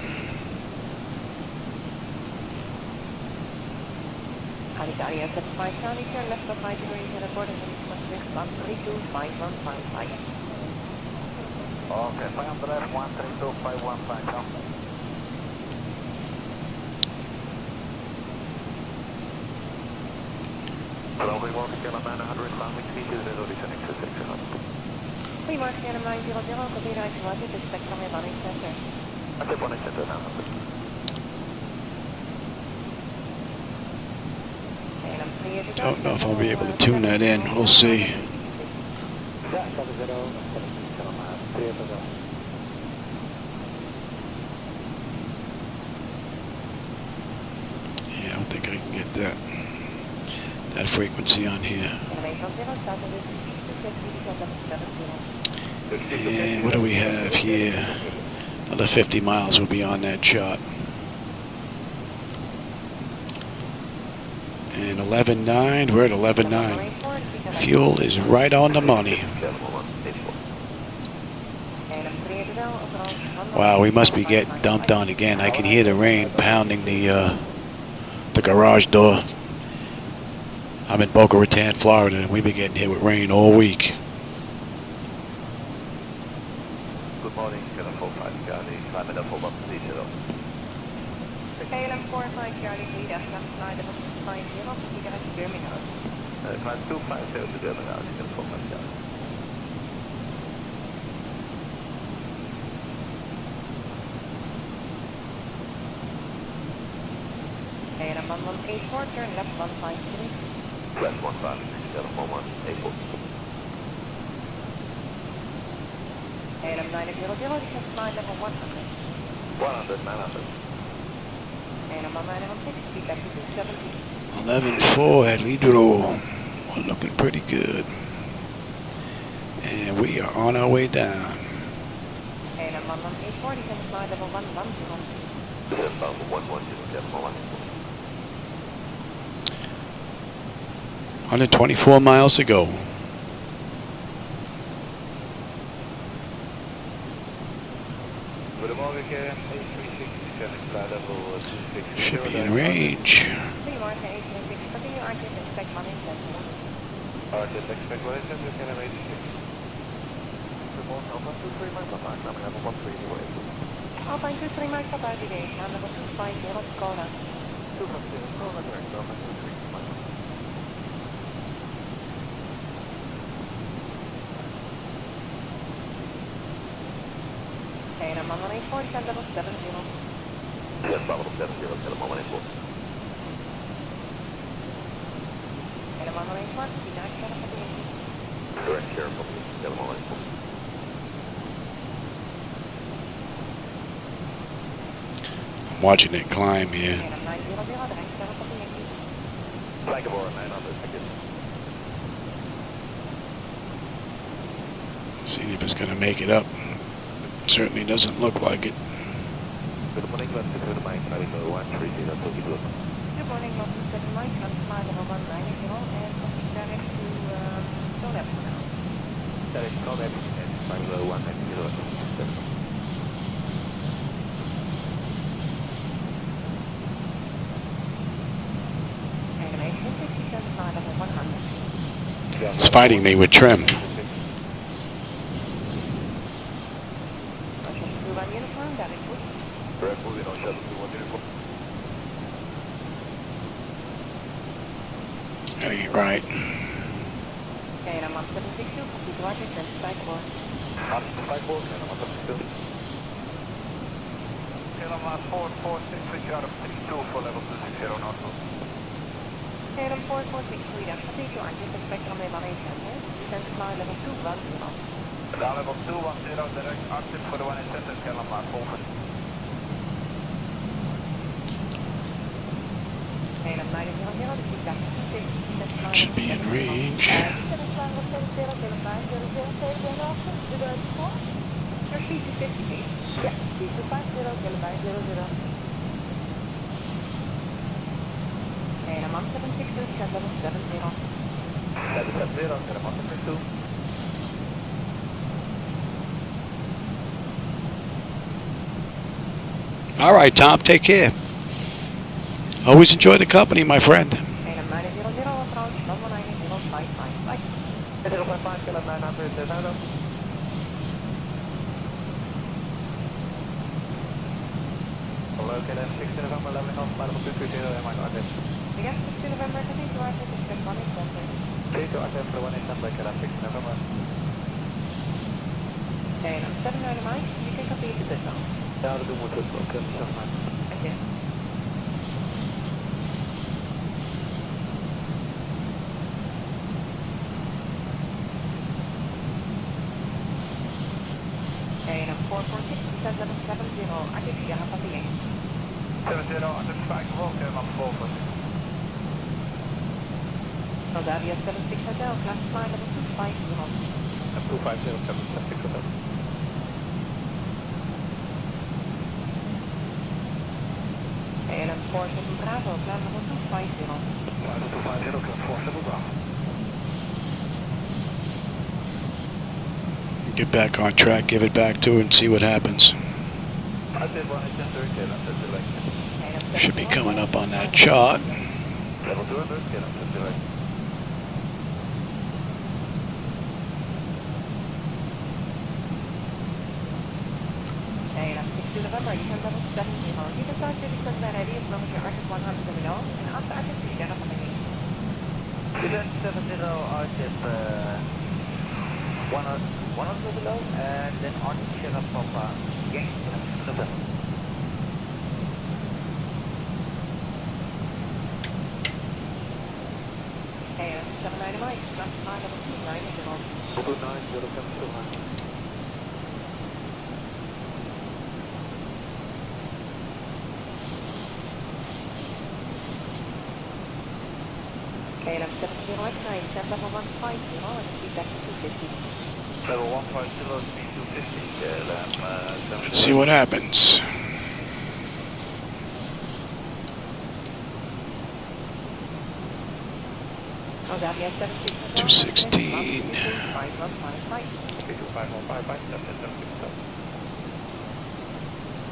Italia 75 Charlie, turn left of 5 degrees and report in 1325155. Okay, 5 on the left, 1325150. Runway 1, scale of 900, landing speed is resolution x600. Remark scan 900, copy right to us, expect from your landing center. Okay, 1 center now. Don't know if I'll be able to tune that in. We'll see. Yeah, I don't think I can get that frequency on here. And what do we have here? Another 50 miles will be on that chart. And 11.9, we're at 11.9. Fuel is right on the money. Wow, we must be getting dumped on again. I can hear the rain pounding the garage door. I'm in Boca Raton, Florida, and we've been getting hit with rain all week. Good morning, KLM 45 Charlie, climb at 4130. KLM 45 Charlie, lead us, flight level 250, direct to Birmingham. Climb 250 to Birmingham, KLM 45 Charlie. KLM 1184, turn left 153. Flat 156, KLM 1184. KLM 900, descend flight level 100. 100, 900. KLM 960, back to 270. 11.4 at LIDRIP. We're looking pretty good. And we are on our way down. KLM 1184, descend flight level 110. Descend level 110, KLM 110. 124 miles to go. Should be in range. Alpha 23 Mike Papa today, and level 250 Kona. 250 Kona, direct Alpha 23 Mike. KLM 1184, descend level 70. Yes, Bravo 70, helemaal maar in voor. Helemaal alleen zwart, die naar Santa Catarina. Direct share van helemaal in voor. I'm watching it climb here. KLM 900, direct Santa Catarina. Flight aboard 900, thank you. Seeing if it's going to make it up. Certainly doesn't look like it. Good morning, let's go to my flight 130, that's what you do. Good morning, welcome to the Mike, flight level 190 and something direct to Sonep for now. That is Sonep and flight level 190. It's fighting me with trim. Oh, you're right. Okay, I'm on 762, complete Roger, 25 4. On 25 4, and I'm on 72. KLM 446, switch out of 32 for level 260 northbound. KLM 446, Sweden, complete your engine, expect on the Malaysian, descend to fly level 210. Down level 210, direct arctic for the one in center, KLM 446. KLM 900, the feedback is 6. Should be in range. Your seat is 50 feet. Yeah, seat is 50, KLM 900. And I'm on 762, descend level 70. 770, KLM 172. All right, Tom, take care. Always enjoy the company, my friend. KLM 900, approach, 190.55. Bye. 055, KLM 900, hello. Hello, KLM 6 November, leveling off, flight level 230, and my target. Yes, 6 November, continue to Roger, expect 1 in center. 3 to Artem for 1 in center, KLM 6 November. KLM 790 Mike, you can complete the touchdown. Ja, dat doen we goed. Oké, zeg maar. Thank you. KLM 446, descend level 70, active via Papa 8. 70, Artem 5 volk, KLM 446. Moldavia 76 Hotel, class flight level 250. 250, 76 Hotel. KLM 47 Bravo, class level 250. 250, KLM 47 Bravo. Get back on track, give it back to her, and see what happens. Artem 1 in center, KLM 78. Should be coming up on that chart. Level 200, KLM 78. KLM 6 November, you can level 70. You can start your descent by ready as long as your Arctic 100 below, and after Arctic 3, then up on the gate. Descent 70, Artem 100 below, and then Artem Sierra Papa, gang, November. KLM 79 Mike, class flight level 290. 290, KLM 70 X9, descend level 150, and feedback to 250. Level 150, speed 250, KLM Let's see what happens. Moldavia 76 Hotel, 216. 5155. 5155, that's it, 76.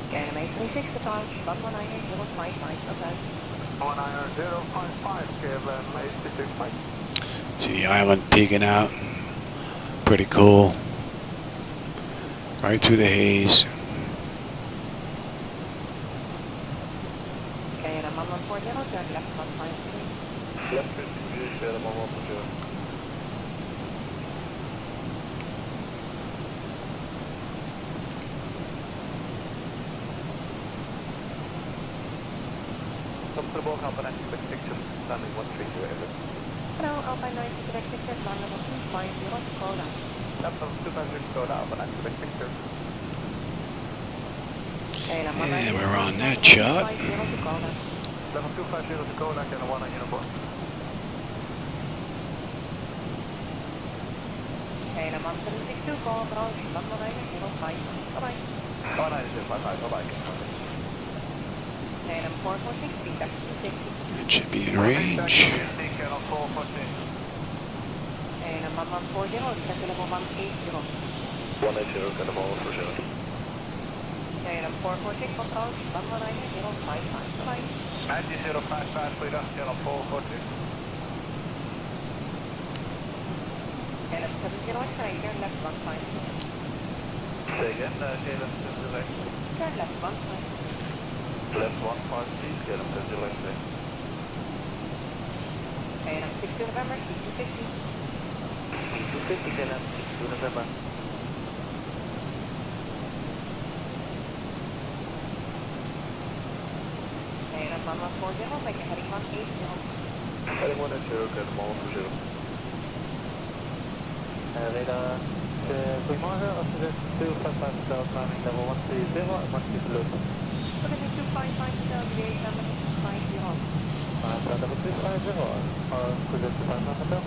KLM 836 approach, 119.055, okay. 19055, KLM 865. See the island peeking out. Pretty cool. Right through the haze. KLM 1140, turn left 153. Left 53, KLM 110. for the ball component, expect picture, landing 130. Hello, Alpine 90, direct picture, land level 250, Skoda. Left level 250, Skoda, Alpine 90, expect picture. Yeah, we're on that shot. Level 250 to Skoda, and 1 on uniform. KLM 762, call approach, 190, bye-bye. 190, bye-bye. KLM 446, feedback to 60. That should be in range. KLM 440. KLM 1140, set to level 180. 180, kind of all for sure. KLM 446, approach, 190, bye-bye. 9055, goeiedag, KLM 440. KLM 70, turn left 150. Say again, KLM 70. Turn left 150. Left 150, please, KLM 70. KLM 62 November, 6250. 250, KLM 62 November. KLM 1140, make a heading 180. Heading 180, KLM all for sure. Radar, goedemorgen, als u zegt 255 besteld, landing level 130, en mag u de lucht. Okay, 255 to deviation, number 250. Level 250, or could it be time hotel?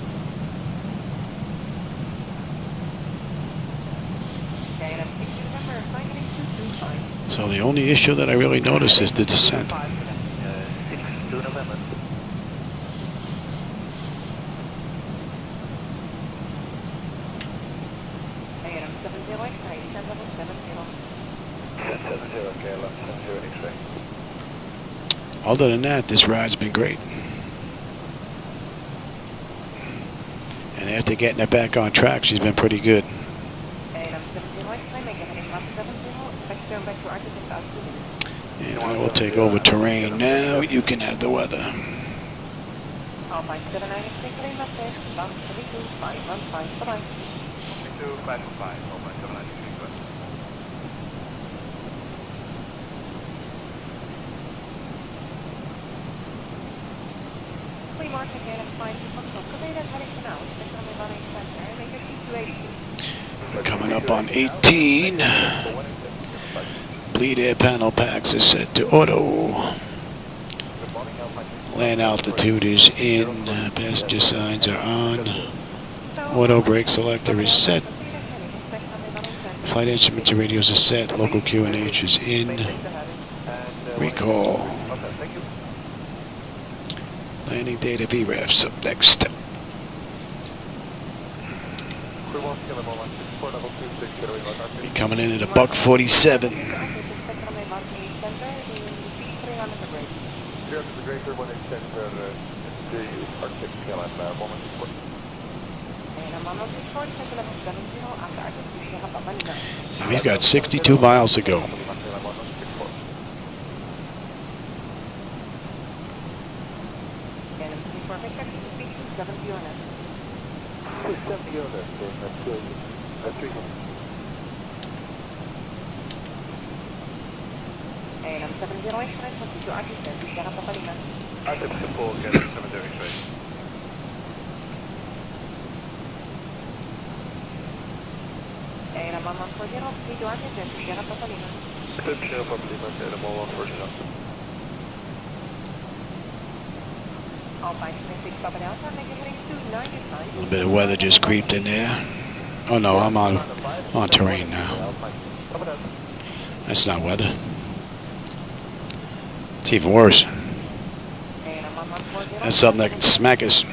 KLM 60 November, flying heading 225. So the only issue that I really notice is the descent. 62 November. KLM 70 X-ray, descent level 70. 70, KLM 70 X-ray. Other than that, this ride's been great. And after getting it back on track, she's been pretty good. KLM 70 X-ray, make a heading 170, expect turn back to Arctic about 2 minutes. And I will take over terrain now. You can have the weather. Alpine 796, heading left there, 132, 515, bye-bye. 62, 515, Alpine 796. We mark the KLM 5 control, Cockpit heading to now, expect only running center, make your C280. We're coming up on 18. Bleed air panel packs is set to auto. Land altitude is in. Passenger signs are on. Auto brake selector is set. Flight instruments and radios are set. Local QNH is in. Recall. Landing data VREFs up next. Be coming in at a buck 47. And we've got 62 miles to go. KLM 70 X-ray, to Arctic to Sierra Papa Lima. Arctic Schiphol, KLM 70 X-ray. KLM 1140, to Arctic to Sierra Papa Lima. Sierra Papa Lima, KLM 1140. Alpine 26 Papa Delta, make a heading 295. A little bit of weather just creeped in there. Oh no, I'm on terrain now. That's not weather. It's even worse. That's something that can smack us.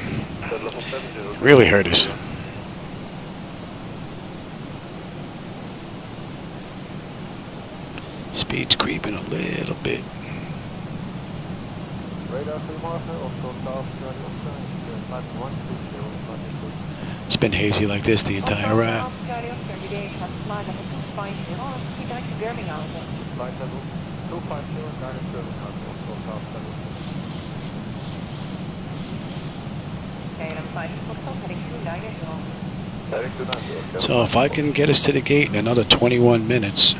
Really hurt us. Speed's creeping a little bit. It's been hazy like this the entire ride. So if I can get us to the gate in another 20 minutes,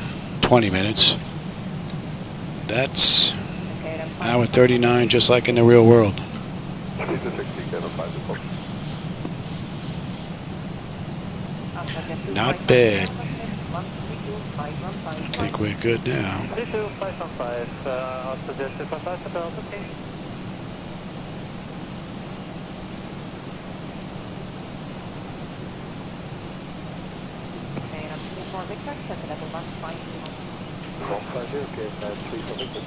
that's Hour 39, just like in the real world. Not bad. I think we're good now. 32515, I'll suggest 255 to belt, okay. Okay, I'm 3 Victor, Center level 150. 150, okay, 3 for Victor.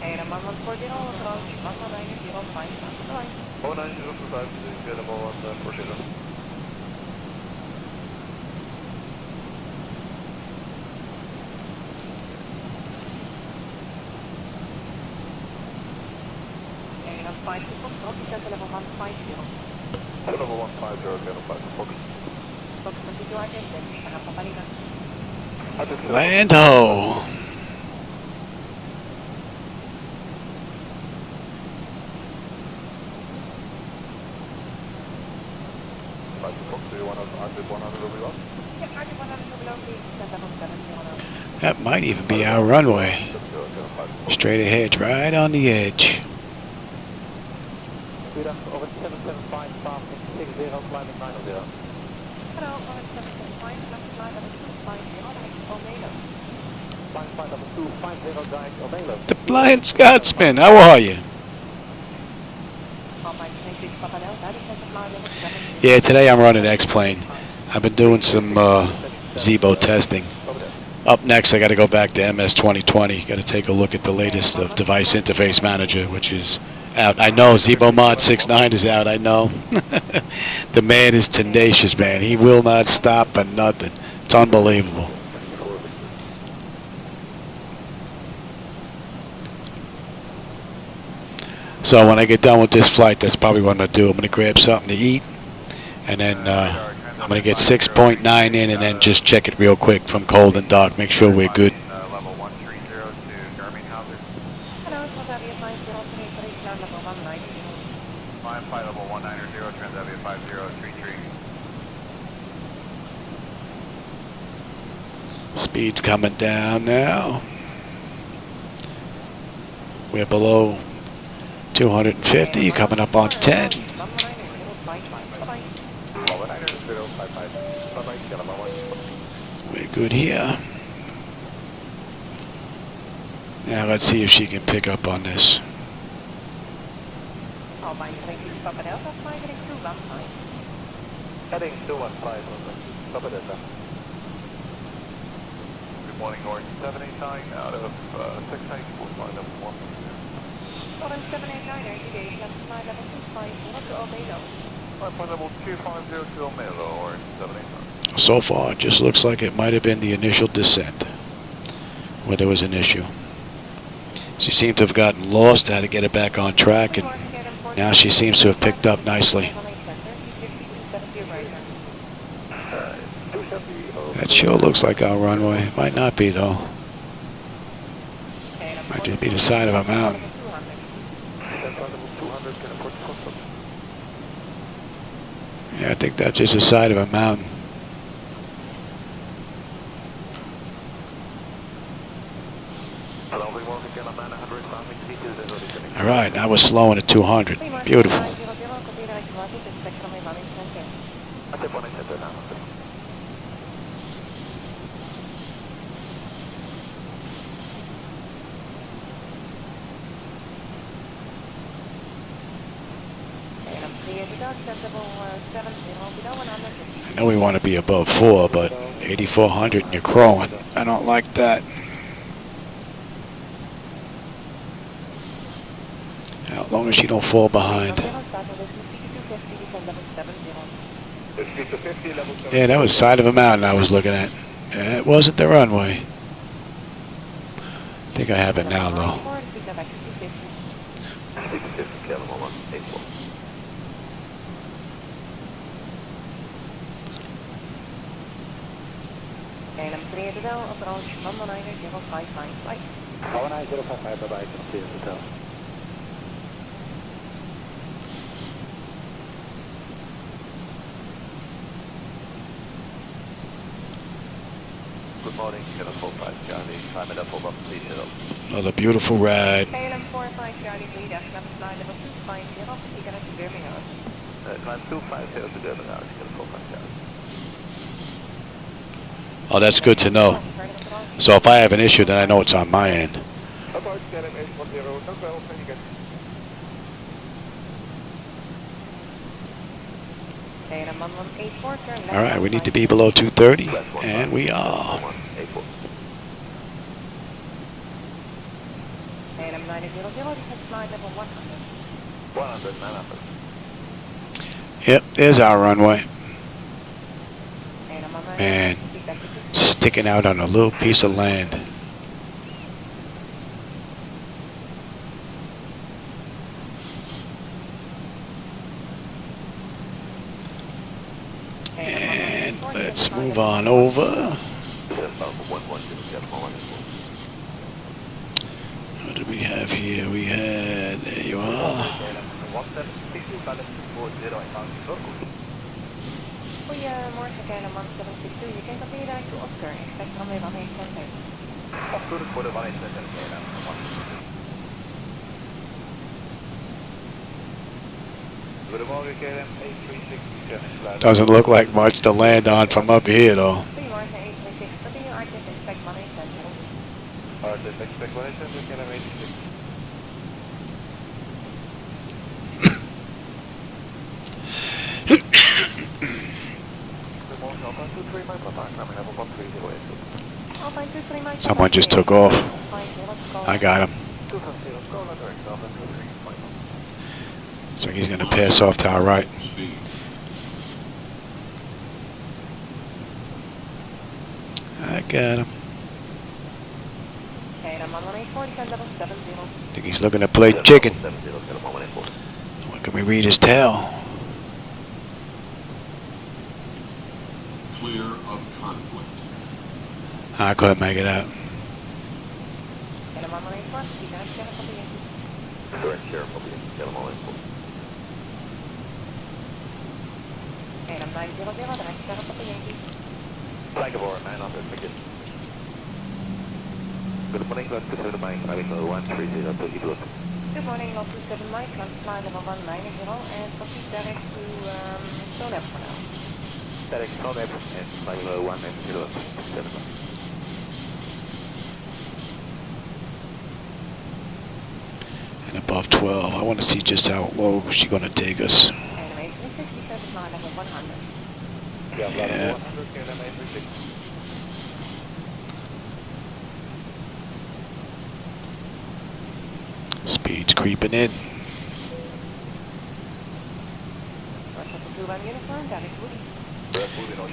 Okay, I'm 1140, approach 19005, 19025, available on the 40. Okay, I'm 5 to Fox, Center level 150. Level 150, again, 5 for Fox. Fox 22, I guess, Santa Catarina. Land ho! Do you want to RZ 100 over us? Yeah, RZ 100 below, please, Center level 700. That might even be our runway. Straight ahead, right on the edge. Goedendag, over 775, passing 60, climbing 900. Hello, over 775, flight level 250, direct Omelo. Flight level 250, direct Omelo. The Flying Scotsman, how are you? Yeah, today I'm running X-Plane. I've been doing some Zibo testing. Up next, I got to go back to MS 2020. Got to take a look at the latest of Device Interface Manager, which is out. I know Zibo Mod 6.9 is out. I know. The man is tenacious, man. He will not stop for nothing. It's unbelievable. So when I get done with this flight, that's probably what I'm going to do. I'm going to grab something to eat, and then I'm going to get 6.9 in, and then just check it real quick from cold and dark. Make sure we're good. Level 130 to Garminghausen. Hello, Transavia 5033, cloud level 190. Flight level 190, Transavia 5033. Speed's coming down now. We're below 250, coming up on 10. We're good here. Now let's see if she can pick up on this. Heading 215, Papa Delta. Good morning, Orange 789 out of 694, flight level 1. Orange 789, engage, flight level 250 to Omelo. Flight level 250 to Omelo, Orange 789. So far, it just looks like it might have been the initial descent where there was an issue. She seemed to have gotten lost, had to get it back on track, and now she seems to have picked up nicely. That sure looks like our runway. Might not be, though. Might just be the side of a mountain. Yeah, I think that's just the side of a mountain. All right, now we're slowing at 200. Beautiful. I know we want to be above 4, but 8,400 and you're crawling. I don't like that. As long as you don't fall behind. Yeah, that was the side of a mountain I was looking at. Yeah, it wasn't the runway. I think I have it now, though. Approach 19055 flight. 19055, bye-bye, clear hotel. Good morning, Kilo 45 Charlie, climb it up over 30. Another beautiful ride. KLM 45 Charlie, lead us at flight level 250, taken to Birmingham. Climb 250 to Birmingham, Kilo 45 Charlie. Oh, that's good to know. So if I have an issue, then I know it's on my end. About KLM 810, dank wel, Panic. KLM 1184, turn left. All right, we need to be below 230, and we are. KLM 900, descend flight level 100. 100, 900. Yep, there's our runway. KLM 19, Man, feedback to sticking out on a little piece of land. And let's move on over. What do we have here? We had, there you are. Goedemorgen, KLM 1762. You can continue direct to Oscar. Expect runway 1810. After voor de 120 Goedemorgen, KLM 8367. Doesn't look like much to land on from up here, though. Goedemorgen, 826. Continue RTF, expect 1810. RTF, expect 120, KLM 86. Someone just took off. I got him. Looks like he's going to pass off to our right. Speed. I got him. KLM 184, descend level 70. I think he's looking to play chicken. What can we read his tail? Clear of conflict. I couldn't make it out. KLM 184, speed direct, share copy. Direct share copy, KLM 184. KLM 900, direct share copy. Flag aboard 900, begin. Good morning, Lot 27 Mike, flight level 130 to Lisbon. Good morning, Lot 27 Mike, flight level 190, and proceed direct to Sonep for now. Direct Sonep and flight level 190 And above 12. I want to see just how low she's going to take us. KLM 836, flight level 100. Yeah. 100, KLM 836. Speed's creeping in.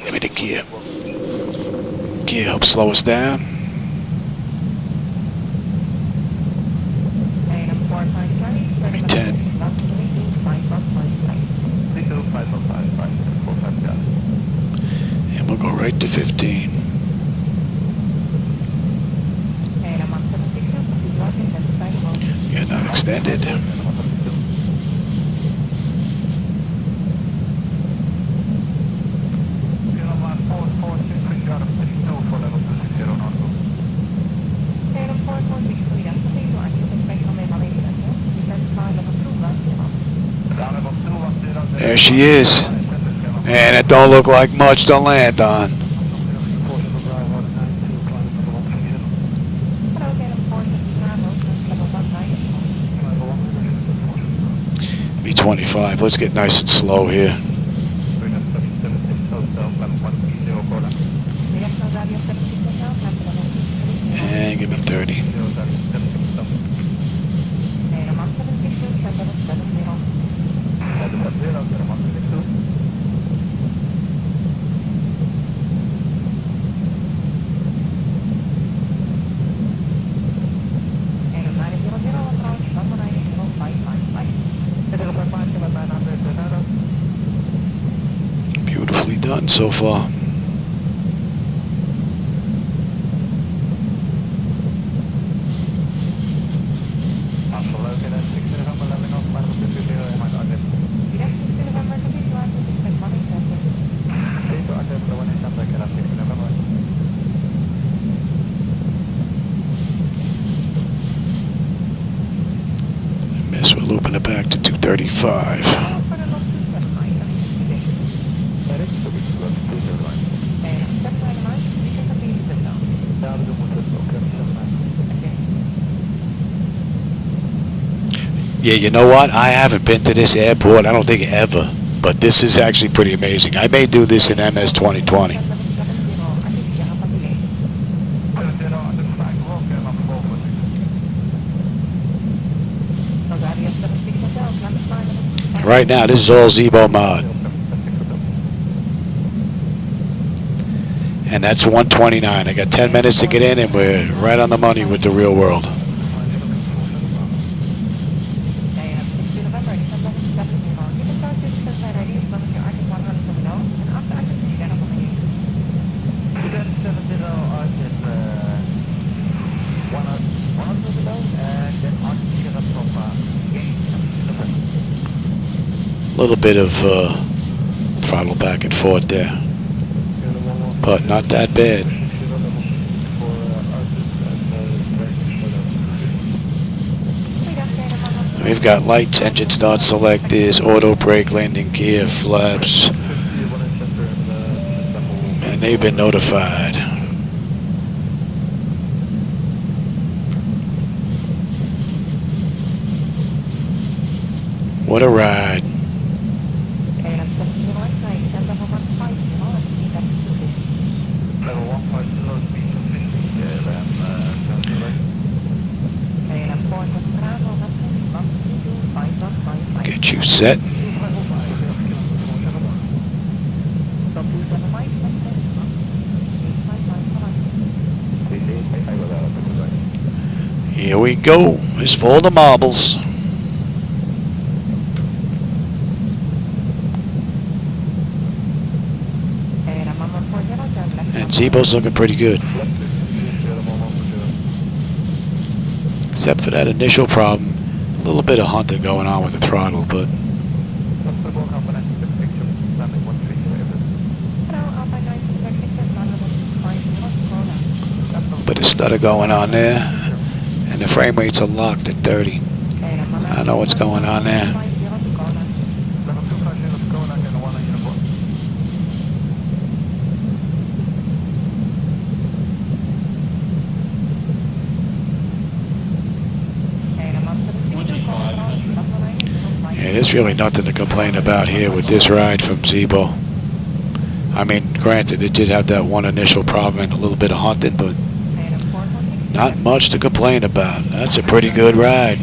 Give me the gear. Gear help slow us down. Give me 10. And we'll go right to 15. You're not extended. There she is. And it don't look like much to land on. B25. Let's get nice and slow here. And give me 30. Beautifully done so far. miss. We're looping it back to 235. Yeah, you know what? I haven't been to this airport, I don't think ever. But this is actually pretty amazing. I may do this in MS 2020. Right now, this is all Zibo Mod. And that's 129. I got 10 minutes to get in, and we're right on the money with the real world. A little bit of throttle back and forth there, but not that bad. We've got lights, engine start selectors, auto brake, landing gear, flaps, and they've been notified. What a ride. Get you set. Here we go. It's for the marbles. And Zibo's looking pretty good. Except for that initial problem. A little bit of hunting going on with the throttle, but a stutter going on there, and the frame rates are locked at 30. I don't know what's going on there. Yeah, there's really nothing to complain about here with this ride from Zibo. I mean, granted, it did have that one initial problem and a little bit of hunting, but not much to complain about. That's a pretty good ride.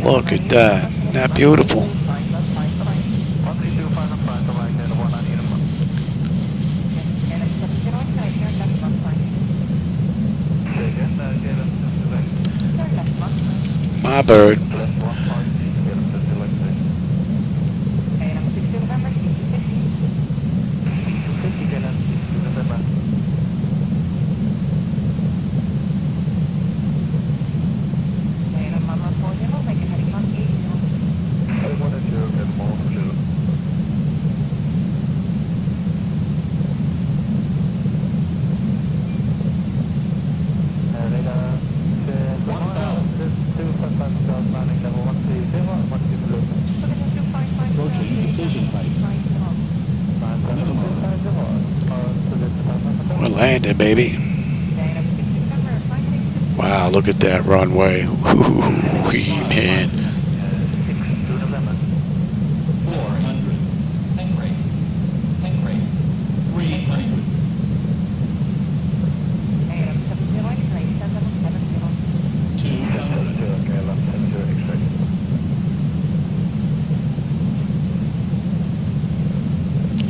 Look at that. Isn't that beautiful? My bird. We're landing, baby. Wow, look at that runway. Ooh, man.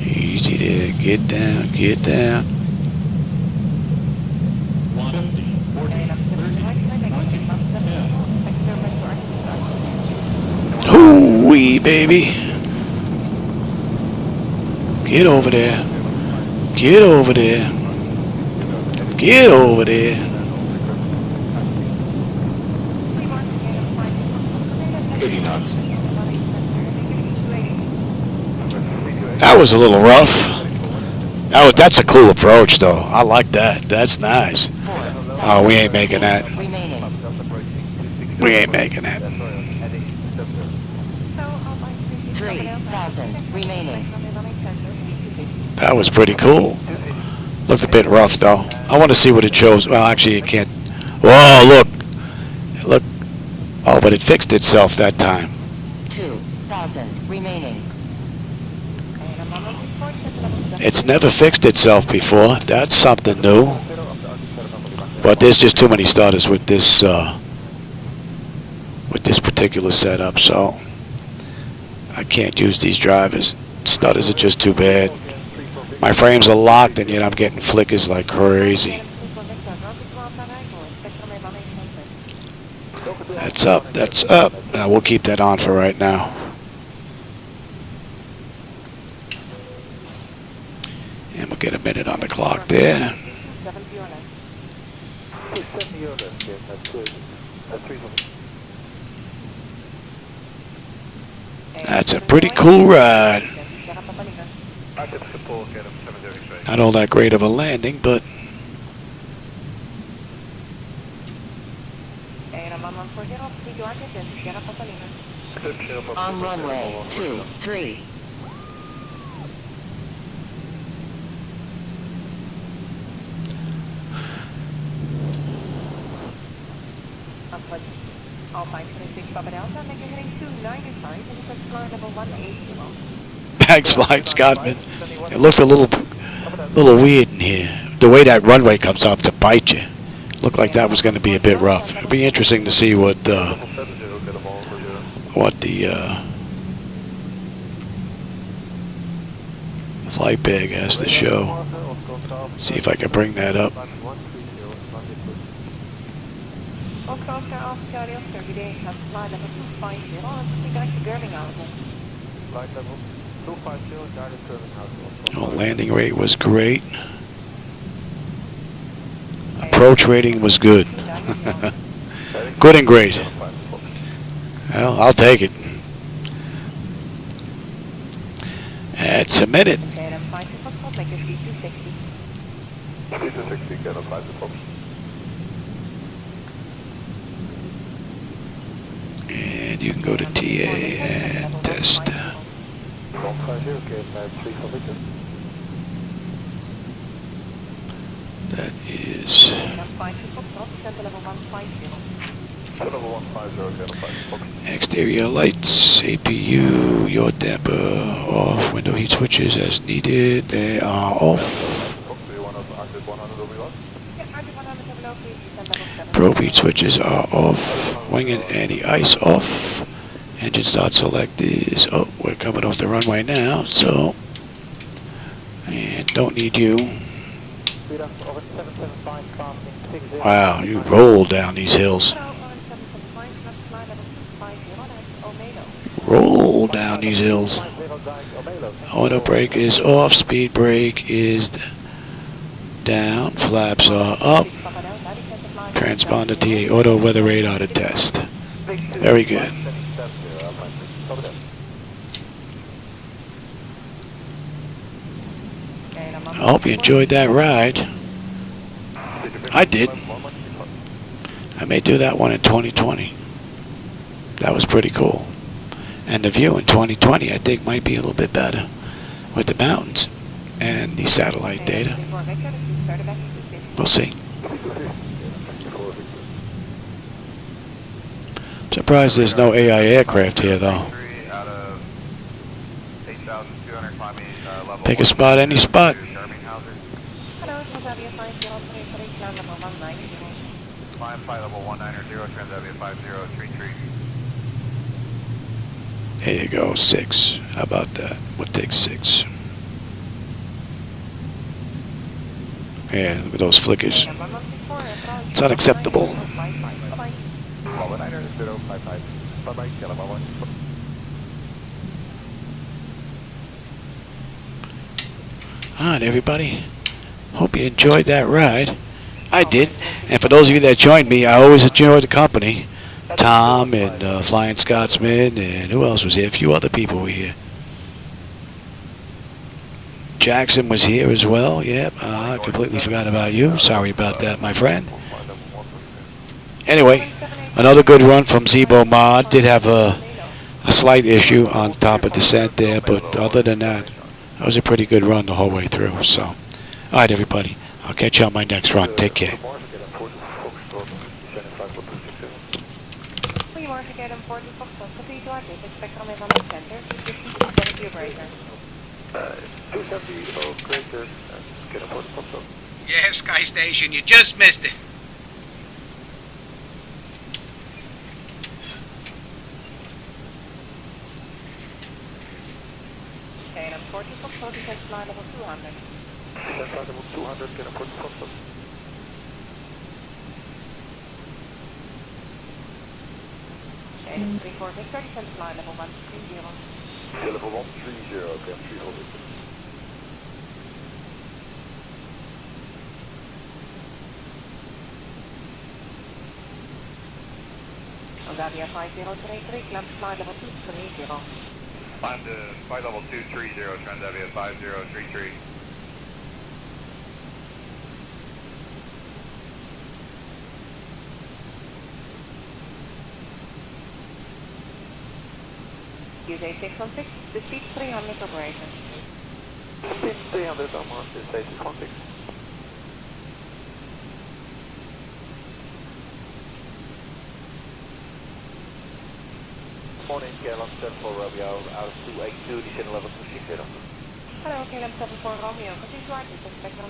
Easy there. Get down, get down. Hoo-wee, baby. Get over there. Get over there. Get over there. 80 knots. That was a little rough. That's a cool approach, though. I like that. That's nice. Oh, we ain't making that. We ain't making that. 3,000 remaining. That was pretty cool. Looked a bit rough, though. I want to see what it shows. Well, actually, it can't. Whoa, look. Look. Oh, but it fixed itself that time. 2,000 remaining. It's never fixed itself before. That's something new. But there's just too many starters with this particular setup, so I can't use these drivers. Stutters are just too bad. My frames are locked, and yet I'm getting flickers like crazy. That's up. That's up. We'll keep that on for right now. And we'll get a minute on the clock there. That's a pretty cool ride. Not all that great of a landing, but On runway 23. Thanks, Flight Scotsman. It looked a little weird in here. The way that runway comes up to bite you. Looked like that was going to be a bit rough. It'll be interesting to see what the flight bag has to show. See if I can bring that up. Oh, landing rate was great. Approach rating was good. Good and great. Well, I'll take it. It's a minute. And you can go to TA and test. That is exterior lights, APU, yaw damper off, window heat switches as needed. They are off. Probe heat switches are off. Wing and anti-ice off. Engine start select is, oh, we're coming off the runway now, so, and don't need you. Wow, you roll down these hills. Roll down these hills. Auto brake is off, speed brake is down, flaps are up. Transponder TA auto weather radar to test. Very good. I hope you enjoyed that ride. I did. I may do that one in 2020. That was pretty cool. And the view in 2020 I think might be a little bit better with the mountains and the satellite data. We'll see. I'm surprised there's no AI aircraft here though. Pick a spot, any spot. There you go, 6. How about that? We'll take 6. Yeah, look at those flickers. It's unacceptable. Alright, everybody. Hope you enjoyed that ride. I did. And for those of you that joined me, I always enjoy the company. Tom and Flying Scotsman and who else was here? A few other people were here. Jackson was here as well. Yep, I completely forgot about you. Sorry about that, my friend. Anyway, another good run from Zibo Mod. Did have a slight issue on top of descent there, but other than that, that was a pretty good run the whole way through. So, all right, everybody. I'll catch you on my next run. Take care. Goedemorgen, Kevin 40 Foxtrot. Continue to artist. Expect on van het center. 270 operator. 270 operator. Kevin 40 Foxtrot. Yeah, Sky Station, you just missed it. Kevin 40 Foxtrot, descent flight level 200. Descent flight level 200, Kevin 40 Foxtrot. Kevin 34 Victor, descent flight level 130. Level 130, Kevin 300. Moldavia 5033, climb flight level 230. Climb to flight level 230, Transavia 5033. USA 616, the speed 300 operator. Speed 300, Almar, USA 616. Morning, KLM 74 Romeo, out of 282, descend level 260. Hello, KLM 74 Romeo, continue to artist. Expect on